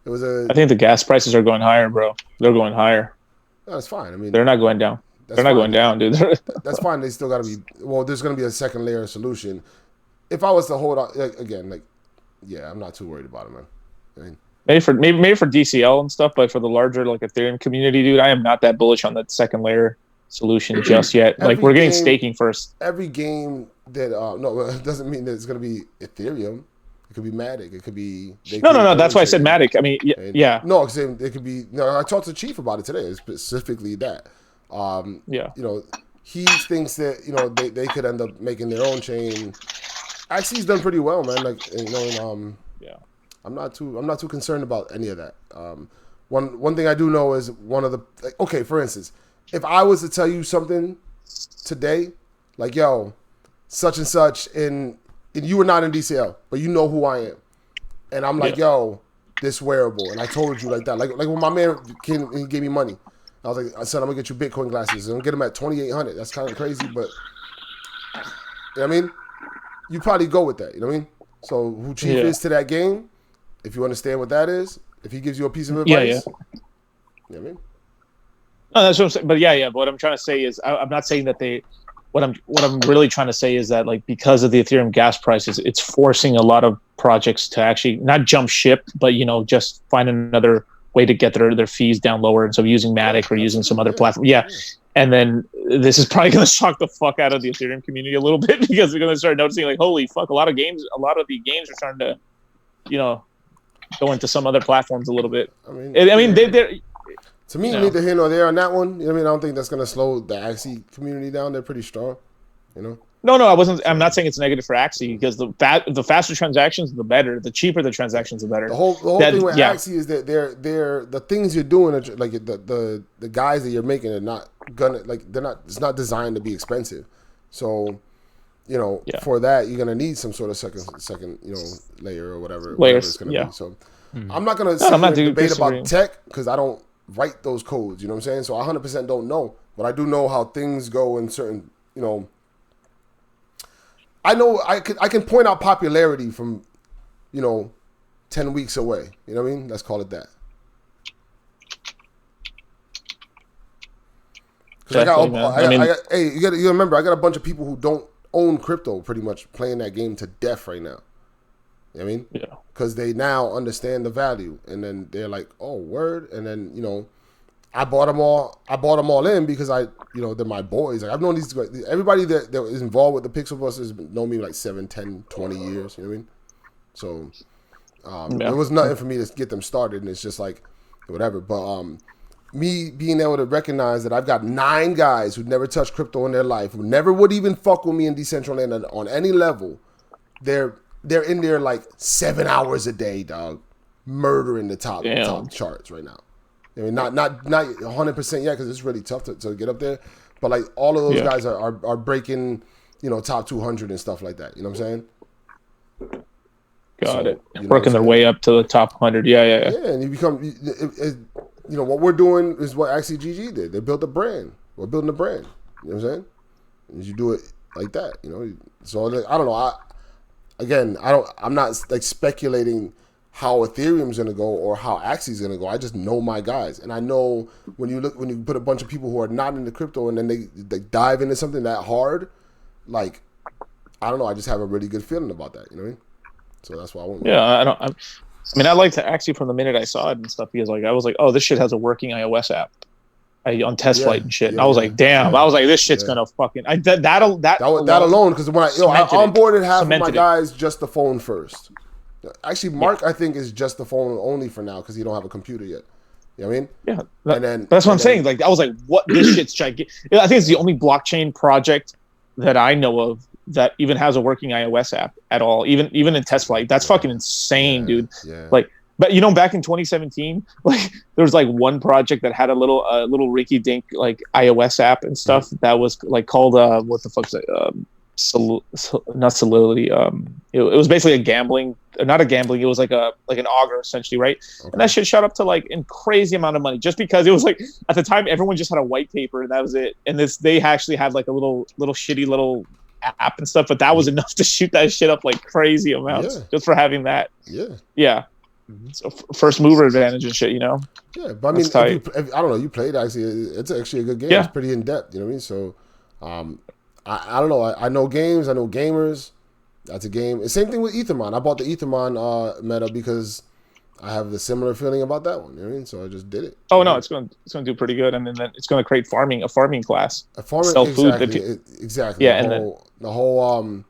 it was I think the gas prices are going higher, bro. They're going higher. No, that's fine. I mean, they're not going down. They're not going down, dude. That's fine. They still got to be. Well, there's going to be a second layer solution. If I was to hold on again, like, yeah, I'm not too worried about it, man. I mean, maybe for DCL and stuff, but for the larger like Ethereum community, dude, I am not that bullish on that second layer solution just yet. Like, we're getting staking first. Every game that no, it doesn't mean that it's going to be Ethereum. It could be Matic. It could be no. That's why I said Matic. I mean, yeah. No, because it could be. No, I talked to Chief about it today. Specifically that. You know, he thinks that, you know, they could end up making their own chain. Actually, he's done pretty well, man. Like, you know, I'm not too concerned about any of that. One thing I do know is one of the, like, okay, for instance, if I was to tell you something today, like, yo, such and such, and you were not in DCL, but you know who I am, and I'm like, yo, this wearable, and I told you like that, like when my man came and he gave me money, I was like, I said, I'm gonna get you Bitcoin glasses, and I'm gonna get them at 2,800. That's kind of crazy, but you know what I mean? You probably go with that, you know what I mean? So who Chief is to that game, if you understand what that is, if he gives you a piece of advice, you know what I mean? No, that's what I'm saying. But but what I'm trying to say is, I'm not saying that they. What I'm really trying to say is that, like, because of the Ethereum gas prices, it's forcing a lot of projects to actually not jump ship, but, you know, just find another way to get their fees down lower. And so using Matic or using some other platform. Yeah. And then this is probably going to shock the fuck out of the Ethereum community a little bit, because they're going to start noticing, like, holy fuck, a lot of the games are starting to, you know, go into some other platforms a little bit. I mean, they're to me, neither here nor there on that one. You know what I mean? I don't think that's going to slow the Axie community down. They're pretty strong, you know? No, I'm not saying it's negative for Axie, because the faster transactions, the better. The cheaper the transactions, the better. The whole thing with Axie is that they're the things you're doing, like the guys that you're making are not gonna, like, it's not designed to be expensive. So, you know, for that you're gonna need some sort of second you know, layer or whatever it's gonna be. So I'm not gonna sit here and debate about tech, because I don't write those codes, you know what I'm saying? So I 100% don't know, but I do know how things go in certain, you know. I know I can point out popularity from, you know, 10 weeks away. You know what I mean? Let's call it that. Hey, you gotta remember, I got a bunch of people who don't own crypto pretty much playing that game to death right now. You know what I mean? Yeah. Because they now understand the value, and then they're like, "Oh, word!" And then, you know, I bought them all in because you know, they're my boys. Like, I've known these guys. Everybody that is involved with the Pixel Busters know me like 7, 10, 20 years. You know what I mean? So there was nothing for me to get them started, and it's just like whatever. But me being able to recognize that I've got 9 guys who never touched crypto in their life, who never would even fuck with me in Decentraland on any level. They're in there like 7 hours a day, dog, murdering the top charts right now. I mean, not 100% yet because it's really tough to get up there. But like all of those guys are breaking, top 200 and stuff like that. You know what I'm saying? Got it. Working their way up to the top 100. Yeah. Yeah, and you become, what we're doing is what actually GG did. They built a brand. We're building a brand. You know what I'm saying? And you do it like that, So I don't know. I'm not like speculating how Ethereum's gonna go or how Axie's gonna go. I just know my guys, and I know when you put a bunch of people who are not into crypto and then they dive into something that hard, like I don't know. I just have a really good feeling about that. You know what I mean? So that's why I went. Yeah, I liked Axie from the minute I saw it and stuff because I was like, oh, this shit has a working iOS app. On test flight and shit, and I was like, "Damn!" I was like, "This shit's gonna fucking." That alone because when I onboarded half of my guys just the phone first. Actually, Mark I think is just the phone only for now because he don't have a computer yet. You know what I mean? Yeah, that's what I'm saying. Like I was like, "What? This shit's gigantic." I think it's the only blockchain project that I know of that even has a working iOS app at all, even in test flight. That's fucking insane, dude. Yeah. Like. But back in 2017, like there was like one project that had a little rinky dink like iOS app and stuff that was like called what the fuck's it? Not Solidity. It was basically not a gambling. It was like an auger essentially, right? Okay. And that shit shot up to like a crazy amount of money just because it was like at the time everyone just had a white paper and that was it. And they actually had like a little shitty little app and stuff, but that was enough to shoot that shit up like crazy amounts just for having that. Yeah. So first mover advantage and shit, Yeah, but I mean, I don't know. You played actually. It's actually a good game. Yeah. It's pretty in depth. You know what I mean? So, I don't know. I know games. I know gamers. That's a game. The same thing with Ethermon. I bought the Ethermon meta because I have the similar feeling about that one. You know what I mean? So I just did it. Oh no, it's going to do pretty good, and then it's going to create a farming class. Sell food. Exactly. Yeah, the whole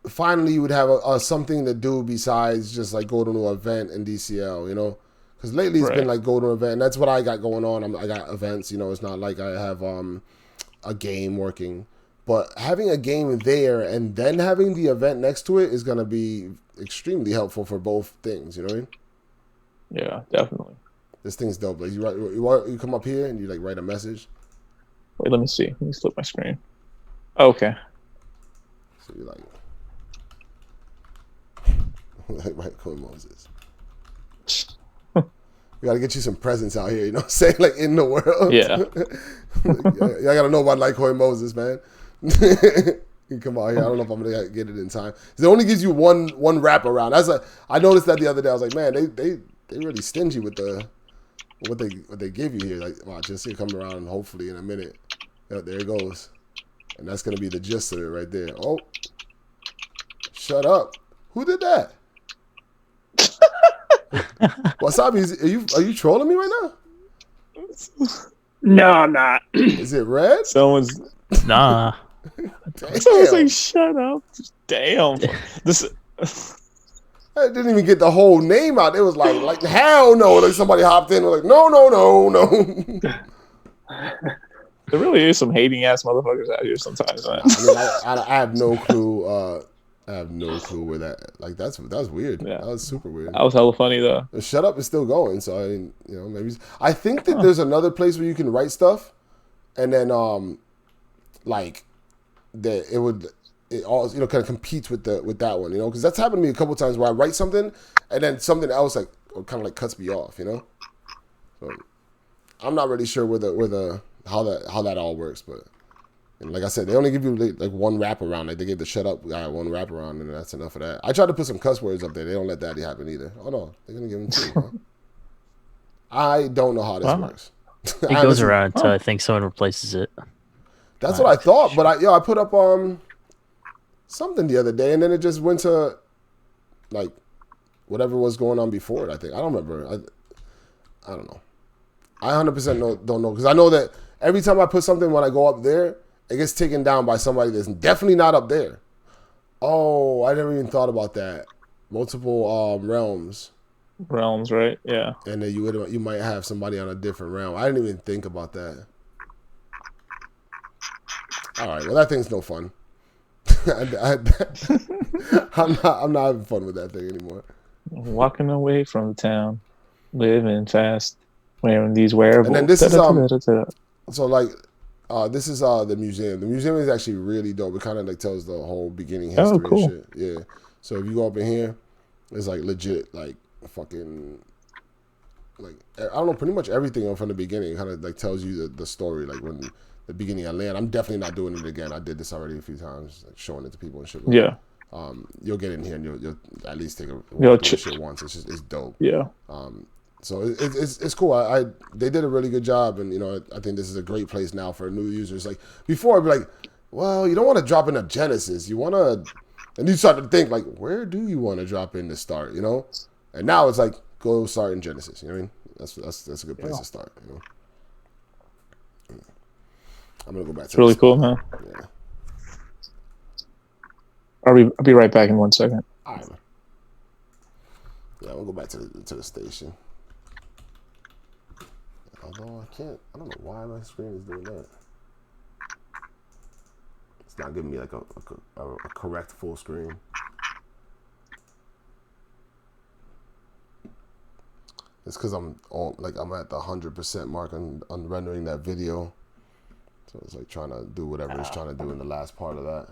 finally you would have something to do besides just like go to an event in DCL, because lately it's been like go to an event, and that's what I got going on. I got events, it's not like I have a game working, but having a game there and then having the event next to it is going to be extremely helpful for both things. You know what I mean? Yeah, definitely. This thing's dope. Like you come up here and you like write a message. Wait, let me see. Let me flip my screen. Okay. So you like Litecoin Moses. We gotta get you some presents out here, saying like in the world. Yeah. Y'all gotta know about Litecoin Moses, man. You come out here. I don't know if I'm gonna get it in time. It only gives you one wraparound. I noticed that the other day. I was like, man, they really stingy with what they give you here. Like, watch, just see it come around. Hopefully in a minute. Yeah, there it goes, and that's gonna be the gist of it right there. Oh, shut up! Who did that? Wasabi, are you trolling me right now? No, I'm not. Is it red? Someone's nah. Someone's like, shut up. Damn. This I didn't even get the whole name out. It was like hell no. Like somebody hopped in and was like, no. There really is some hating ass motherfuckers out here sometimes, man. I have no clue. I have no clue where that. Like that was weird. Yeah. That was super weird. That was hella funny though. The Shut Up is still going, so I mean, maybe I think that there's another place where you can write stuff, and then like that it all kind of competes with that one, because that's happened to me a couple times where I write something and then something else like kind of like cuts me off, So I'm not really sure how that all works, but. And like I said, they only give you like one wraparound. Like they gave the Shut Up guy one wraparound, and that's enough of that. I tried to put some cuss words up there. They don't let that happen either. Oh no, they're gonna give them two. Huh? I don't know how this works. It goes around until I think someone replaces it. That's what I thought, but I put up something the other day, and then it just went to like whatever was going on before it. I think I don't remember. I don't know. I 100% don't know because I know that every time I put something when I go up there. It gets taken down by somebody that's definitely not up there. Oh, I never even thought about that. Multiple realms. realms, right? Yeah. And then you might have somebody on a different realm. I didn't even think about that. All right, well that thing's no fun. I'm not having fun with that thing anymore. Walking away from town, living fast, wearing these wearables. And then this is so like this is the museum. The museum is actually really dope. It kind of like tells the whole beginning history and shit. Yeah. So if you go up in here, it's like legit like fucking like I don't know, pretty much everything from the beginning. It kind of like tells you the story, like when the beginning of land. I'm definitely not doing it again. I did this already a few times, like showing it to people and shit. Yeah. You'll get in here and you'll at least take a look at shit once. It's dope. Yeah. So it's cool. They did a really good job, and I think this is a great place now for new users. Like before, I'd be like, well, you don't want to drop in a Genesis. You want to, and you start to think like, where do you want to drop in to start? And now it's like, go start in Genesis. You know what I mean? That's a good place to start. I'm gonna go back. It's really cool, man. Yeah. I'll be right back in 1 second. All right, man. Yeah, we'll go back to the station. Although I don't know why my screen is doing that. It's not giving me like a correct full screen. It's because I'm at the 100% mark on rendering that video. So it's like trying to do whatever it's trying to do in the last part of that.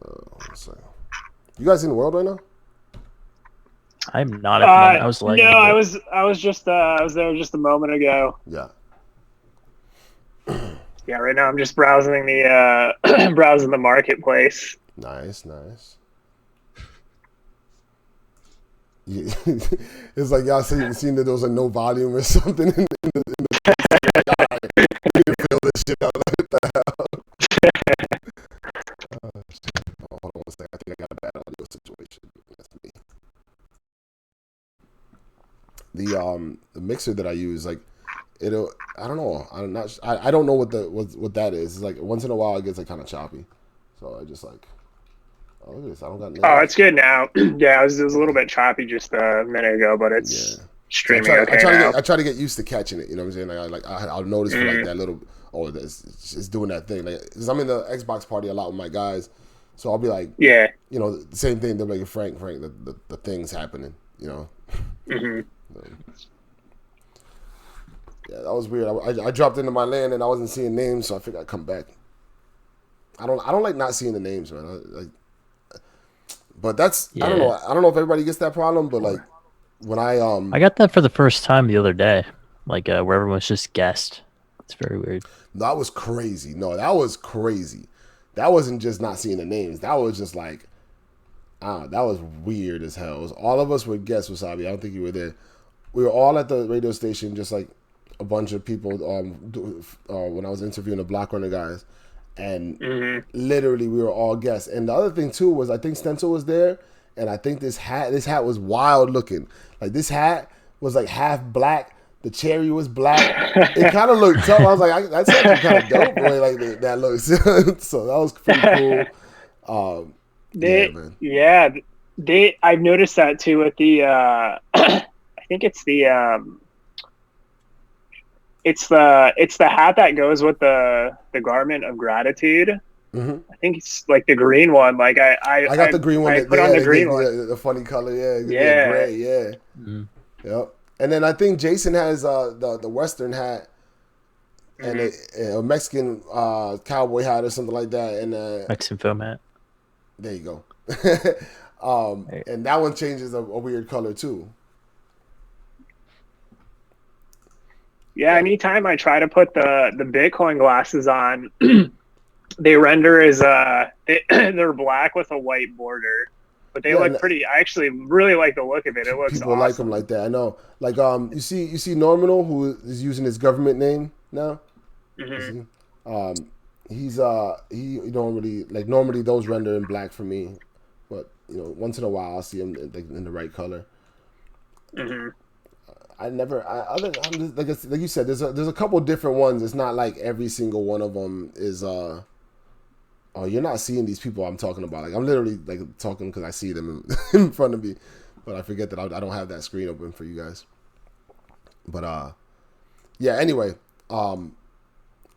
One second. You guys in the world right now? I'm not at the moment. I was like, no, I was there just a moment ago. Yeah. Yeah, right now I'm just browsing the browsing the marketplace. Nice. It's like y'all seen that there was like no volume or something in the you can feel this shit out. What the hell? Hold on 1 second. I think I got a bad audio situation. That's me. The mixer that I use, like I don't know. I don't know what that is. It's like once in a while it gets like kind of choppy. So I just like, oh, look at this. I don't got names. Oh, it's good now. Yeah, it was a little bit choppy just a minute ago, but it's streaming now. I try to get used to catching it. You know what I'm saying? I'll notice for like that little. Oh, it's doing that thing. Like, because I'm in the Xbox party a lot with my guys, so I'll be like, yeah, the same thing. They're like, Frank, the thing's happening. Mm-hmm. Yeah, that was weird. I dropped into my land and I wasn't seeing names, so I figured I'd come back. I don't like not seeing the names, man. But that's I don't know. I don't know if everybody gets that problem, but like when I got that for the first time the other day, like where everyone's just guessed. It's very weird. That was crazy. No, that was crazy. That wasn't just not seeing the names. That was just like, that was weird as hell. All of us would guess Wasabi. I don't think you were there. We were all at the radio station, just like a bunch of people. When I was interviewing the Block Runner guys, and literally we were all guests. And the other thing too was I think Stencil was there, and I think this hat was wild looking. Like this hat was like half black. The cherry was black. It kind of looked tough. I was like, that's actually kind of dope the way like that looks. So that was pretty cool. I've noticed that too with the I think it's the hat that goes with the garment of gratitude. Mm-hmm. I think it's like the green one. Like I got the green one. I put on the green one. The funny color, yeah, gray, yeah. Mm-hmm. Yep. And then I think Jason has the Western hat and a Mexican cowboy hat or something like that, and Mexican film hat. There you go. And that one changes a weird color too. Yeah, anytime I try to put the Bitcoin glasses on, they render as they're black with a white border. But they look pretty. I actually really like the look of it. It looks people awesome. like them like that. I know. Like you see Norminal, who is using his government name now. Mm-hmm. Normally those render in black for me, but once in a while I'll see him in the right color. Mm-hmm. Like you said, there's a couple different ones. It's not like every single one of them is Oh, you're not seeing these people I'm talking about. Like I'm literally like talking because I see them in front of me, but I forget that I don't have that screen open for you guys. But yeah. Anyway, I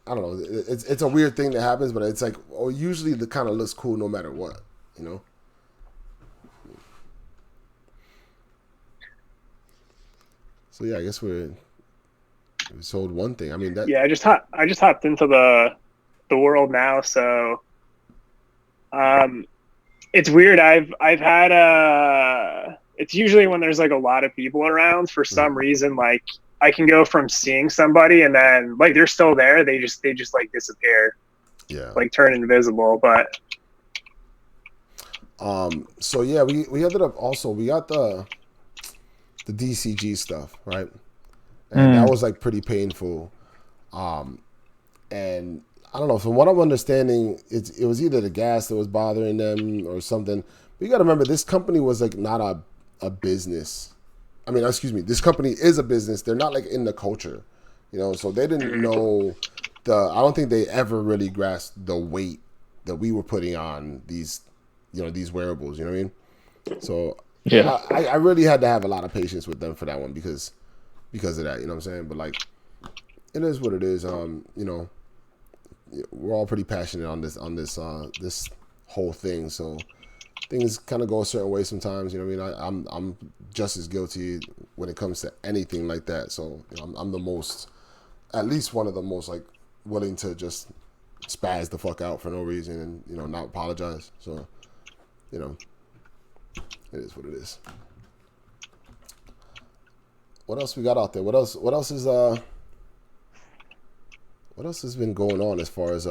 don't know. It's a weird thing that happens, but it's like usually the kind of looks cool no matter what, you know. So yeah, I guess we sold one thing. I mean that. Yeah, I just hopped into the world now, so it's weird. I've had it's usually when there's like a lot of people around for some reason, like I can go from seeing somebody and then like they're still there, they just like disappear. Yeah. Like turn invisible, but so yeah, we ended up also we got the DCG stuff, right? And that was like pretty painful. And I don't know, from what I'm understanding, it was either the gas that was bothering them or something. But you got to remember, this company was like not a business. I mean, excuse me, this company is a business. They're not like in the culture, you know, so they didn't know I don't think they ever really grasped the weight that we were putting on these, you know, these wearables, you know what I mean? So yeah, I really had to have a lot of patience with them for that one because of that, you know what I'm saying? But like, it is what it is. You know, we're all pretty passionate on this whole thing, so things kind of go a certain way sometimes. You know what I mean? I'm just as guilty when it comes to anything like that. So you know, I'm the most, at least one of the most like willing to just spaz the fuck out for no reason and you know not apologize. So you know, it is what it is. What else we got out there? What else is what else has been going on as far as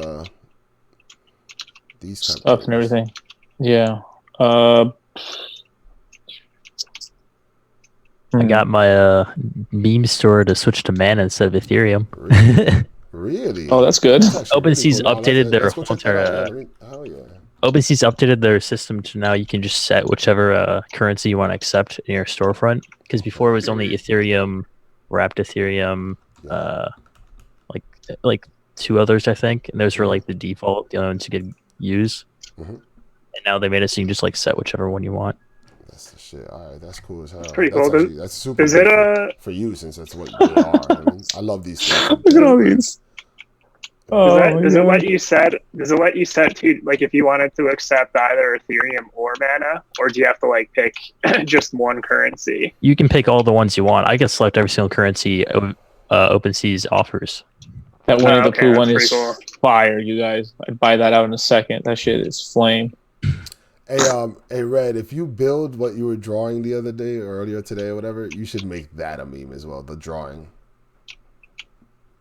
these type stuff of and everything? Yeah. I got my meme store to switch to Mana instead of Ethereum. Really? Oh, that's good. OpenSea's really cool. updated their let's go check that out. Hell yeah. OpenSea's updated their system to now you can just set whichever currency you want to accept in your storefront. Because before it was only Ethereum, wrapped Ethereum, like two others I think, and those were like the default, the other ones you could use. And now they made it so you can just like set whichever one you want. That's the shit. All right, that's cool as hell. That's pretty cool. That's super good for you since that's what you are. I love these things. Look at all these. Does it let you set to like if you wanted to accept either Ethereum or Mana, or do you have to like pick just one currency? You can pick all the ones you want. I can select every single currency OpenSea's offers. That Winnie the Pooh one is fire, you guys. I'd buy that out in a second. That shit is flame. Hey, Red, if you build what you were drawing the other day or earlier today or whatever, you should make that a meme as well. The drawing.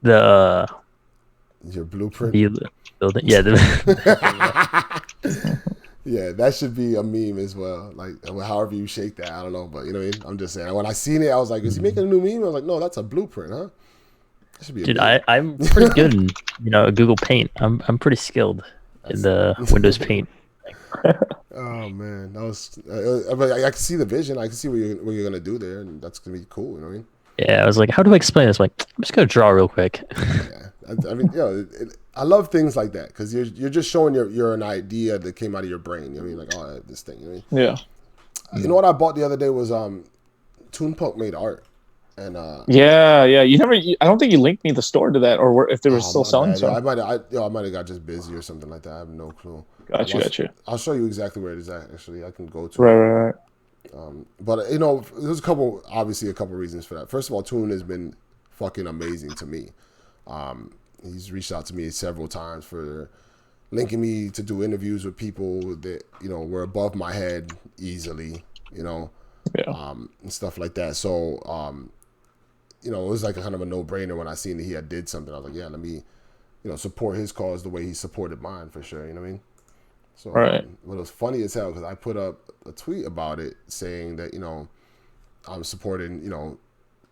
Your blueprint. Building. Yeah, that should be a meme as well. Like however you shake that, I don't know, but you know what I mean. I'm just saying. When I seen it, I was like, "Is he making a new meme?" I was like, "No, that's a blueprint, huh?" That should be. Dude, I'm pretty good in Google Paint. I'm pretty skilled in the Windows Paint. Oh man, that was. I can see the vision. I can see what you're gonna do there, and that's gonna be cool. You know what I mean? Yeah, I was like, how do I explain this? I'm like, I'm just gonna draw real quick. Yeah, I mean, I love things like that because you're just showing you're an idea that came out of your brain. You know what I mean? Like, oh, this thing. You know what I mean? Yeah. You know what I bought the other day was Toonpunk made art, and yeah. You never. I don't think you linked me the store to that, or if they were still selling. So I might have got just busy or something like that. I have no clue. Gotcha. I'll show you exactly where it is at. Actually, I can go to. Right. But there's a couple reasons for that. First of all, Toon has been fucking amazing to me. He's reached out to me several times for linking me to do interviews with people that were above my head easily, and stuff like that. So it was like a kind of a no-brainer when I seen that he had did something. I was like, yeah, let me support his cause the way he supported mine for sure. You know what I mean? So right. Well, it was funny as hell because I put up a tweet about it saying that I'm supporting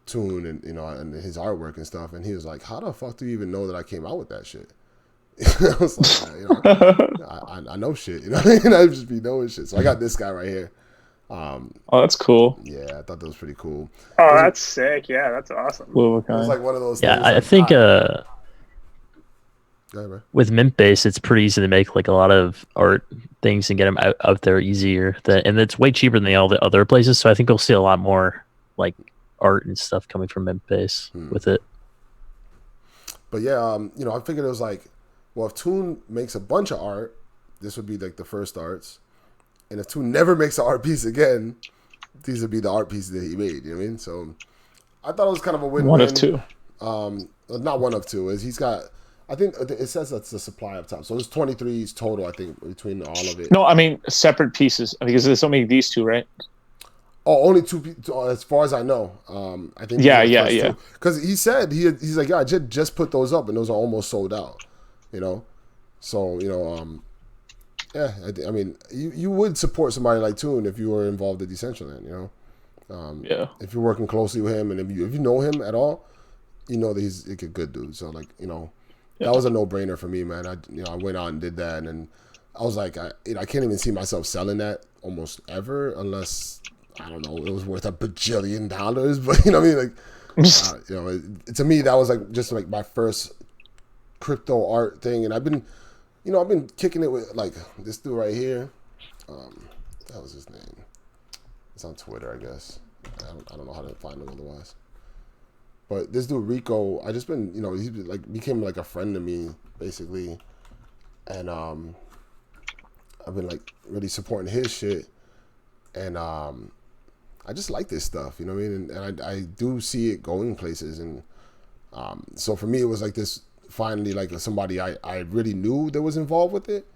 Toon and and his artwork and stuff, and he was like, "How the fuck do you even know that I came out with that shit?" I was like, I know shit, I just be knowing shit. So I got this guy right here. Oh, that's cool. Yeah, I thought that was pretty cool. Oh, that's sick. Yeah, that's awesome. It was like one of those. Yeah, things I think with Mint Base, it's pretty easy to make like a lot of art things and get them out there easier. And it's way cheaper than all the other places. So I think we'll see a lot more like art and stuff coming from Mint Base with it. But yeah, you know, I figured it was like, well, if Toon makes a bunch of art, this would be like the first arts. And if Toon never makes an art piece again, these would be the art pieces that he made. You know what I mean? So I thought it was kind of a win-win. One of two. Not one of two. Is he's got, I think it says that's the supply up top. So there's 23s total, I think, between all of it. No, I mean separate pieces because there's only these two, right? Oh, only two, as far as I know. I think. Yeah. Because he said he's like, yeah, I just put those up and those are almost sold out. You know, so you know, yeah. I mean, you would support somebody like Toon if you were involved in Decentraland. You know, yeah. If you're working closely with him and if you know him at all, you know that he's like a good dude. So like, you know, that was a no-brainer for me, man. I went out and did that, and I was like, I can't even see myself selling that almost ever unless. I don't know, it was worth $1 bajillion, but you know what I mean? Like, you know, to me, that was like just like my first crypto art thing. And I've been kicking it with like this dude right here. That was his name. It's on Twitter, I guess. I don't know how to find him otherwise. But this dude, Rico, I just been, you know, he like became like a friend to me, basically. And I've been like really supporting his shit. And I just like this stuff, you know what I mean? And I do see it going places. And so for me, it was like this, finally, like somebody I really knew that was involved with it.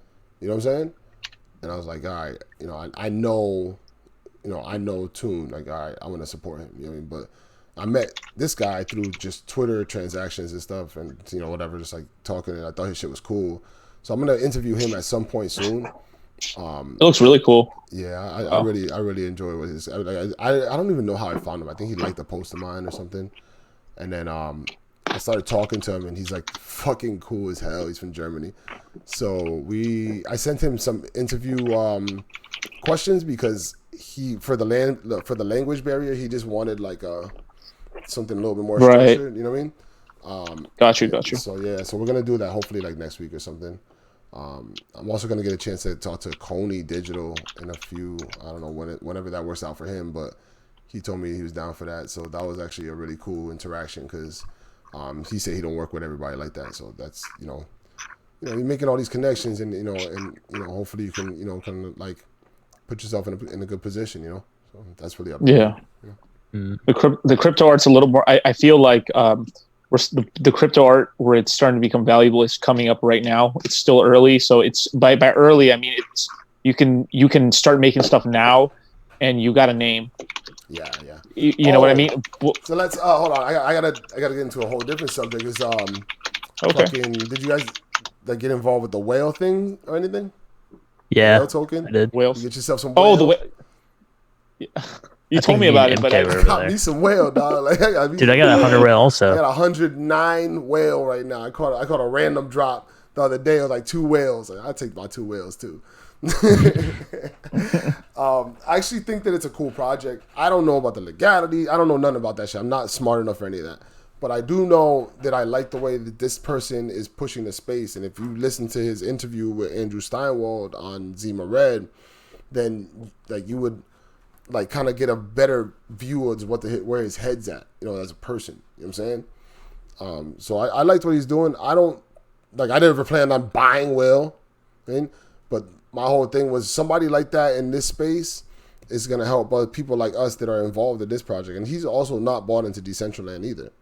You know what I'm saying? And I was like, all right, you know, I know Toon. Like, all right, I want to support him. You know what I mean? But I met this guy through just Twitter transactions and stuff and, you know, whatever, just like talking. And I thought his shit was cool. So I'm going to interview him at some point soon. It looks really cool. Yeah, I really enjoy what his. I don't even know how I found him. I think he liked a post of mine or something, and then I started talking to him, and he's like fucking cool as hell. He's from Germany, so I sent him some interview questions because he for the language barrier he just wanted like something a little bit more structured. You know what I mean? Got you. So yeah, so we're gonna do that hopefully like next week or something. I'm also going to get a chance to talk to Coney Digital in a few, I don't know, whenever that works out for him, but he told me he was down for that. So that was actually a really cool interaction because he said he don't work with everybody like that. So that's, you know, you're making all these connections and hopefully you can, you know, kind of like put yourself in a good position, you know. So that's really up to you. Mm. The crypto art's a little more, I feel like the crypto art where it's starting to become valuable is coming up right now. It's still early, so it's by early I mean it's you can start making stuff now, and you got a name. Yeah. You know what I mean? So let's hold on. I gotta get into a whole different subject. Is okay. Did you guys like get involved with the whale thing or anything? Yeah, whale token. I did. Whales. You get yourself some. Whale? Oh, the whale. Yeah. You told me about it, but I got me some whale, dog. Like, dude, I got 100 whale also. I got 109 whale right now. I caught a random drop the other day. It was like 2 whales. Like, I take my 2 whales too. I actually think that it's a cool project. I don't know about the legality. I don't know nothing about that shit. I'm not smart enough for any of that. But I do know that I like the way that this person is pushing the space. And if you listen to his interview with Andrew Steinwald on Zima Red, then like you would like kind of get a better view of where his head's at, you know, as a person. You know what I'm saying? So I liked what he's doing. I never planned on buying Will, right? But my whole thing was somebody like that in this space is going to help other people like us that are involved in this project. And he's also not bought into Decentraland either.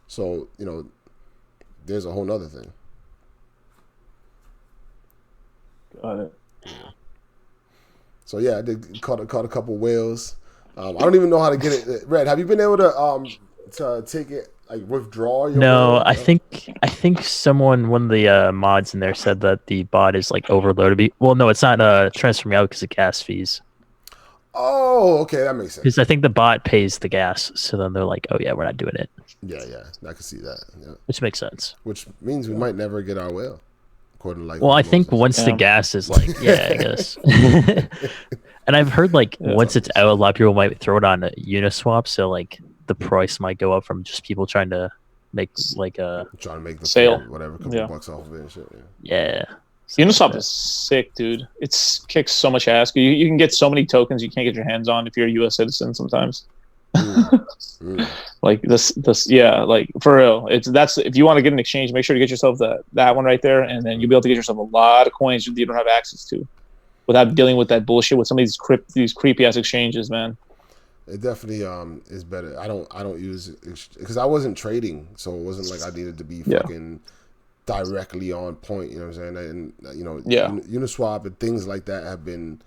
So, you know, there's a whole nother thing. Got it. So yeah, I did caught a couple whales. I don't even know how to get it. Red, have you been able to take it like withdraw your? No, whale? I think one of the mods in there said that the bot is like overloaded. Well, no, it's not transferring out because of gas fees. Oh, okay, that makes sense. Because I think the bot pays the gas, so then they're like, "Oh yeah, we're not doing it." Yeah, I can see that. Yeah. Which makes sense. Which means we might never get our whale. According to like. Well, I think once the gas is like, yeah, I guess. And I've heard like once it's out, a lot of people might throw it on a Uniswap, so like the price might go up from just people trying to make like a trying to make the sale, whatever, a couple bucks off of it and shit. Yeah. Uniswap is sick, dude. It's kicks so much ass. You can get so many tokens you can't get your hands on if you're a U.S. citizen sometimes. Like this, yeah, like for real. That's if you want to get an exchange, make sure to get yourself that one right there, and then you'll be able to get yourself a lot of coins you don't have access to, without dealing with that bullshit with some of these creepy ass exchanges, man. It definitely is better. I don't use it because I wasn't trading, so it wasn't like I needed to be fucking directly on point. You know what I'm saying? And Uniswap and things like that have been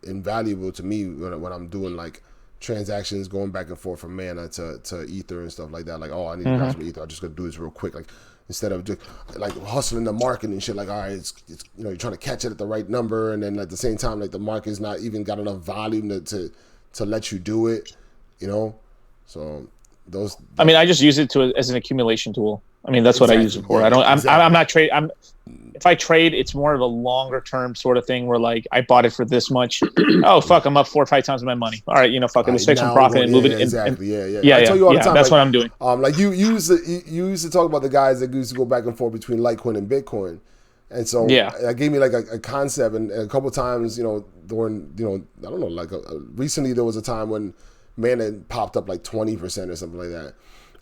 invaluable to me when I'm doing like transactions going back and forth from Mana to Ether and stuff like that. Like, oh, I need to grab some Ether. I'm just gonna do this real quick. Like, instead of just like hustling the market and shit. Like, all right, it's you're trying to catch it at the right number, and then at the same time, like the market's not even got enough volume to let you do it. So those. I mean, I just use it as an accumulation tool. I mean, that's what I use it for. I'm not trade. If I trade, it's more of a longer term sort of thing where like I bought it for this much. Oh fuck, I'm up 4 or 5 times my money. All right, fuck it, let's take some profit and move it. Exactly. I tell you all the time. That's what I'm doing. Like you used to talk about the guys that used to go back and forth between Litecoin and Bitcoin, and so that gave me like a concept. And a couple times, during I don't know, like recently there was a time when Mana popped up like 20% or something like that,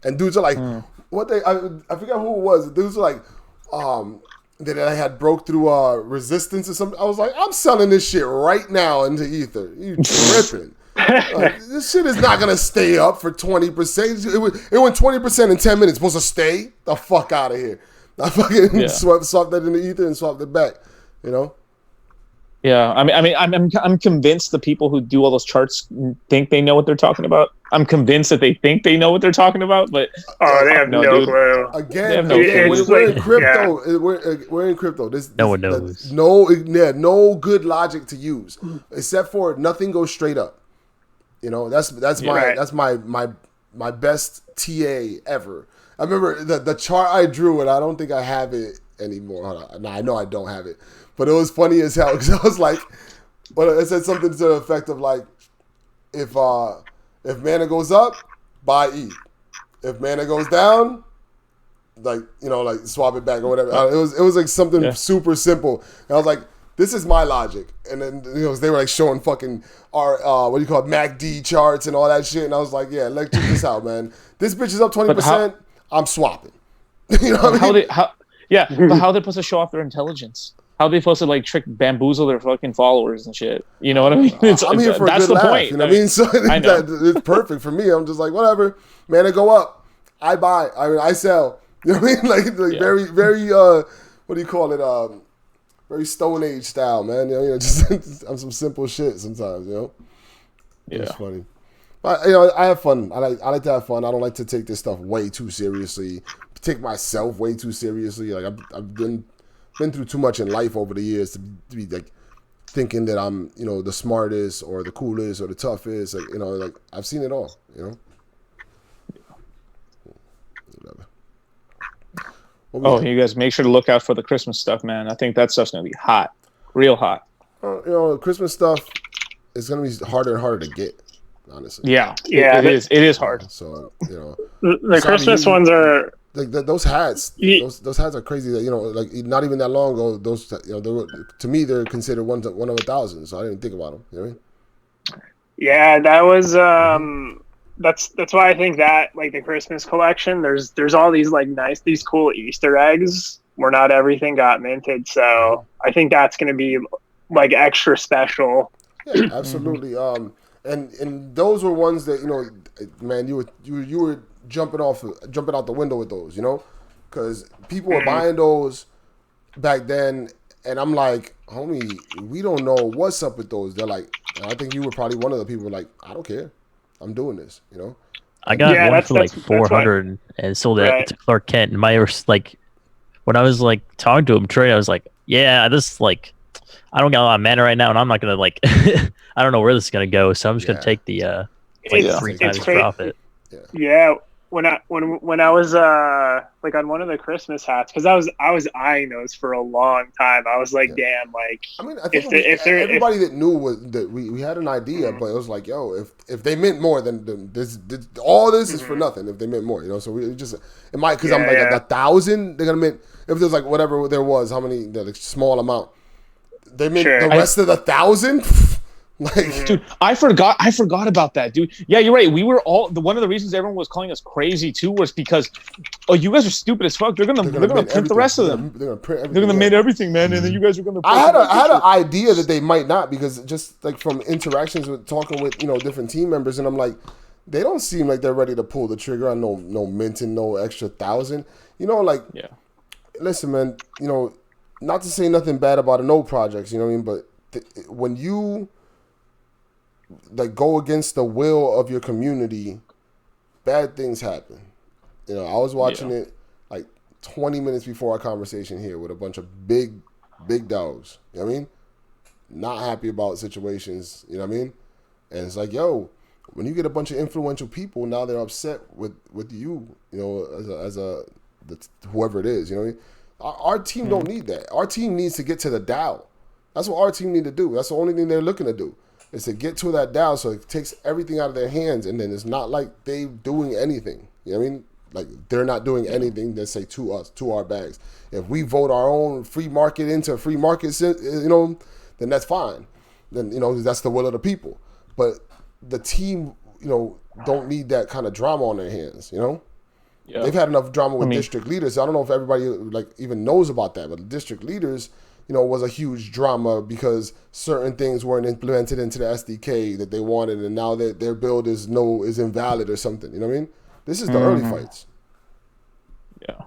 and dudes are like, I forget who it was. Dudes are like, that I had broke through resistance or something. I was like, I'm selling this shit right now into Ether. You tripping? Like, this shit is not gonna stay up for 20%. It went 20% in 10 minutes. Supposed to stay? The fuck out of here! I fucking swapped that into Ether and swapped it back. Yeah, I mean, I'm convinced the people who do all those charts think they know what they're talking about. I'm convinced that they think they know what they're talking about, but they have no clue. Again, we're in crypto. Yeah. We're in crypto. No one knows. No good logic to use, except for nothing goes straight up. That's my best TA ever. I remember the chart I drew, and I don't think I have it anymore. No, I know I don't have it. But it was funny as hell because I was like, it said something to the effect of like, if Mana goes up, buy ETH. If Mana goes down, like swap it back or whatever. It was like something super simple. And I was like, this is my logic. And then they were like showing fucking our MACD charts and all that shit. And I was like, yeah, let's check this out, man. This bitch is up 20%. I'm swapping. You know what I mean? But how are they supposed to show off their intelligence? How are they supposed to like bamboozle their fucking followers and shit? You know what I mean? I'm here for that's a good laugh. Point. You know what I mean? So it's perfect for me. I'm just like, whatever. Man, it go up. I buy. I mean, I sell. You know what I mean? Like very, very. What do you call it? Very Stone Age style, man. Just on some simple shit sometimes. It's funny. But, I have fun. I like to have fun. I don't like to take this stuff way too seriously. Take myself way too seriously. Like I've been through too much in life over the years to be like thinking that I'm the smartest or the coolest or the toughest. Like like I've seen it all. Whatever. You guys make sure to look out for the Christmas stuff, man. I think that stuff's gonna be hot, real hot. Christmas stuff is gonna be harder and harder to get. Honestly. Yeah, it is. It is hard. So the Christmas ones are. Like those hats, those hats are crazy. That like not even that long ago, those to me they're considered one of 1,000. So I didn't think about them. You know what I mean? Yeah, that was that's why I think that like the Christmas collection. There's all these like these cool Easter eggs where not everything got minted. So I think that's going to be like extra special. Yeah, absolutely. And those were ones that man, you were jumping out the window with those, because people were buying those back then, and I'm like, homie, we don't know what's up with those. They're like, I think you were probably one of the people like, I don't care, I'm doing this, I got one for like 400 and sold it to Clark Kent, and my like when I was like talking to him trading, I was like, yeah, this like I don't got a lot of mana right now, and I'm not gonna like I don't know where this is gonna go, so I'm just gonna take the 3 times profit. Yeah, when I was like on one of the Christmas hats, because I was eyeing those for a long time. I was like, damn, like I mean, I think everybody that knew was that we had an idea, but it was like, yo, if they meant more, then this all this is for nothing. If they meant more, you know, so we just it might because I'm like 1,000. They're gonna mean if there's like whatever there was, how many the small amount. They meant the rest of the 1,000. Like, dude, I forgot about that, dude. Yeah, you're right. We were all one of the reasons everyone was calling us crazy too was because, you guys are stupid as fuck. They're gonna print the rest of them. They're gonna mint everything, man, and then you guys are gonna. I had an idea that they might not because just like from interactions with talking with different team members, and I'm like, they don't seem like they're ready to pull the trigger on no minting, no extra 1,000. Like listen, man. Not to say nothing bad about the no projects, you know what I mean, but when you like go against the will of your community, bad things happen. I was watching it like 20 minutes before our conversation here with a bunch of big dogs. You know what I mean? Not happy about situations. You know what I mean? And it's like, yo, when you get a bunch of influential people, now they're upset with you. As whoever it is. You know what I mean? Our team don't need that. Our team needs to get to the DAO. That's what our team need to do. That's the only thing they're looking to do. Is to get to that DAO so it takes everything out of their hands, and then it's not like they doing anything. You know what I mean? Like they're not doing anything that say to us, to our bags. If we vote our own free market into a free market, then that's fine. Then that's the will of the people. But the team, don't need that kind of drama on their hands. Yeah. They've had enough drama with district leaders. I don't know if everybody like even knows about that, but district leaders, was a huge drama because certain things weren't implemented into the SDK that they wanted, and now that their build is invalid or something. You know what I mean? This is the early fights. Yeah.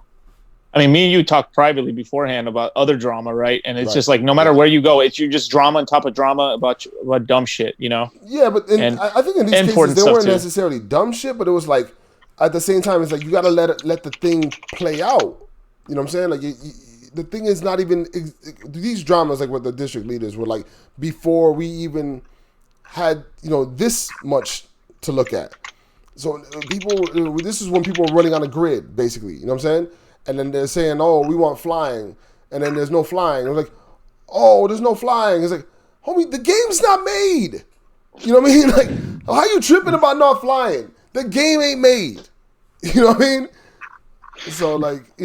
I mean, me and you talked privately beforehand about other drama, right? And it's just like no matter where you go, you just drama on top of drama about dumb shit, Yeah, but I think in these cases they weren't necessarily dumb shit, but it was like at the same time it's like you got to let the thing play out. You know what I'm saying? Like the thing is not even these dramas like what the district leaders were like before we even had this much to look at. So this is when people were running on a grid basically. You know what I'm saying? And then they're saying, oh, we want flying, and then there's no flying. It's like, oh, there's no flying. It's like, homie, the game's not made. You know what I mean? Like, how you tripping about not flying? The game ain't made. You know what I mean? So like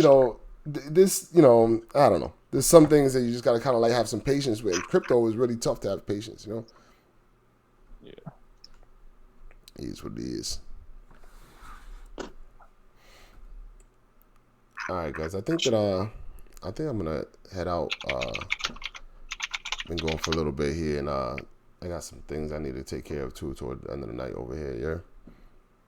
this, I don't know. There's some things that you just got to kind of like have some patience with. Crypto is really tough to have patience, Yeah. It is what it is. All right, guys. I think I'm gonna head out. Been going for a little bit here, and I got some things I need to take care of too toward the end of the night over here.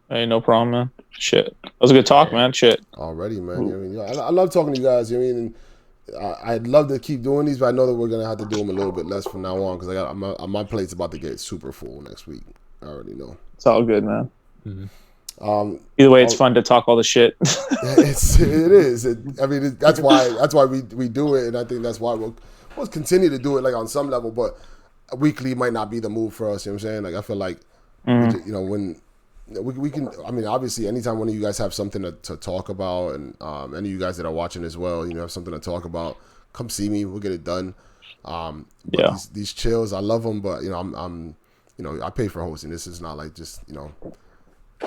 Yeah. Hey, no problem, man. Shit, that was a good talk, man. Shit. Already, man. You know what I mean? I love talking to you guys. You know what I mean? And I'd love to keep doing these, but I know that we're gonna have to do them a little bit less from now on because my plate's about to get super full next week. I already know. It's all good, man. Mm-hmm. Either way, it's fun to talk all the shit. It is. That's why we do it, and I think that's why we'll continue to do it like on some level, but weekly might not be the move for us. You know what I'm saying? Like I feel like when we can. I mean, obviously, anytime one of you guys have something to talk about, and any of you guys that are watching as well, have something to talk about, come see me. We'll get it done. These chills, I love them, but I'm I pay for hosting. This is not like just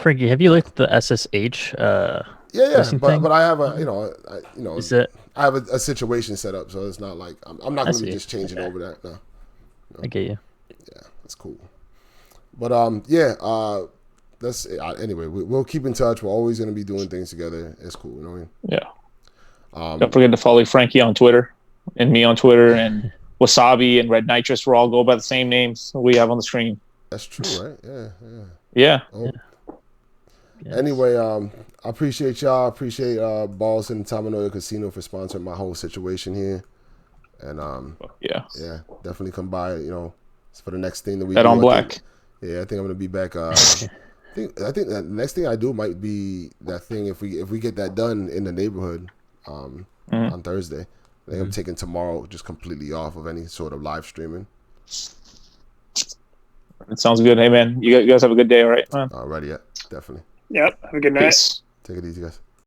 Franky, have you looked at the SSH? But I have Is it? I have a situation set up, so it's not like I'm not going to be just changing over that. No. I get you. Yeah, that's cool. But that's anyway. We'll keep in touch. We're always going to be doing things together. It's cool. You know what I mean? Yeah. Don't forget to follow Franky on Twitter and me on Twitter and Wasabi and Rednitrous. We all go by the same names we have on the screen. That's true, right? Yeah. Oh. Yes. Anyway, I appreciate y'all. I appreciate Balls and Tamanoia Casino for sponsoring my whole situation here. And definitely come by. For the next thing that we Bet do. on Black. I think I'm gonna be back. I think the next thing I do might be that thing if we get that done in the neighborhood on Thursday. I think I'm taking tomorrow just completely off of any sort of live streaming. It sounds good. Hey man, you guys have a good day. All right, man. Alrighty, yeah, definitely. Yep. Have a good night. Peace. Take it easy, guys.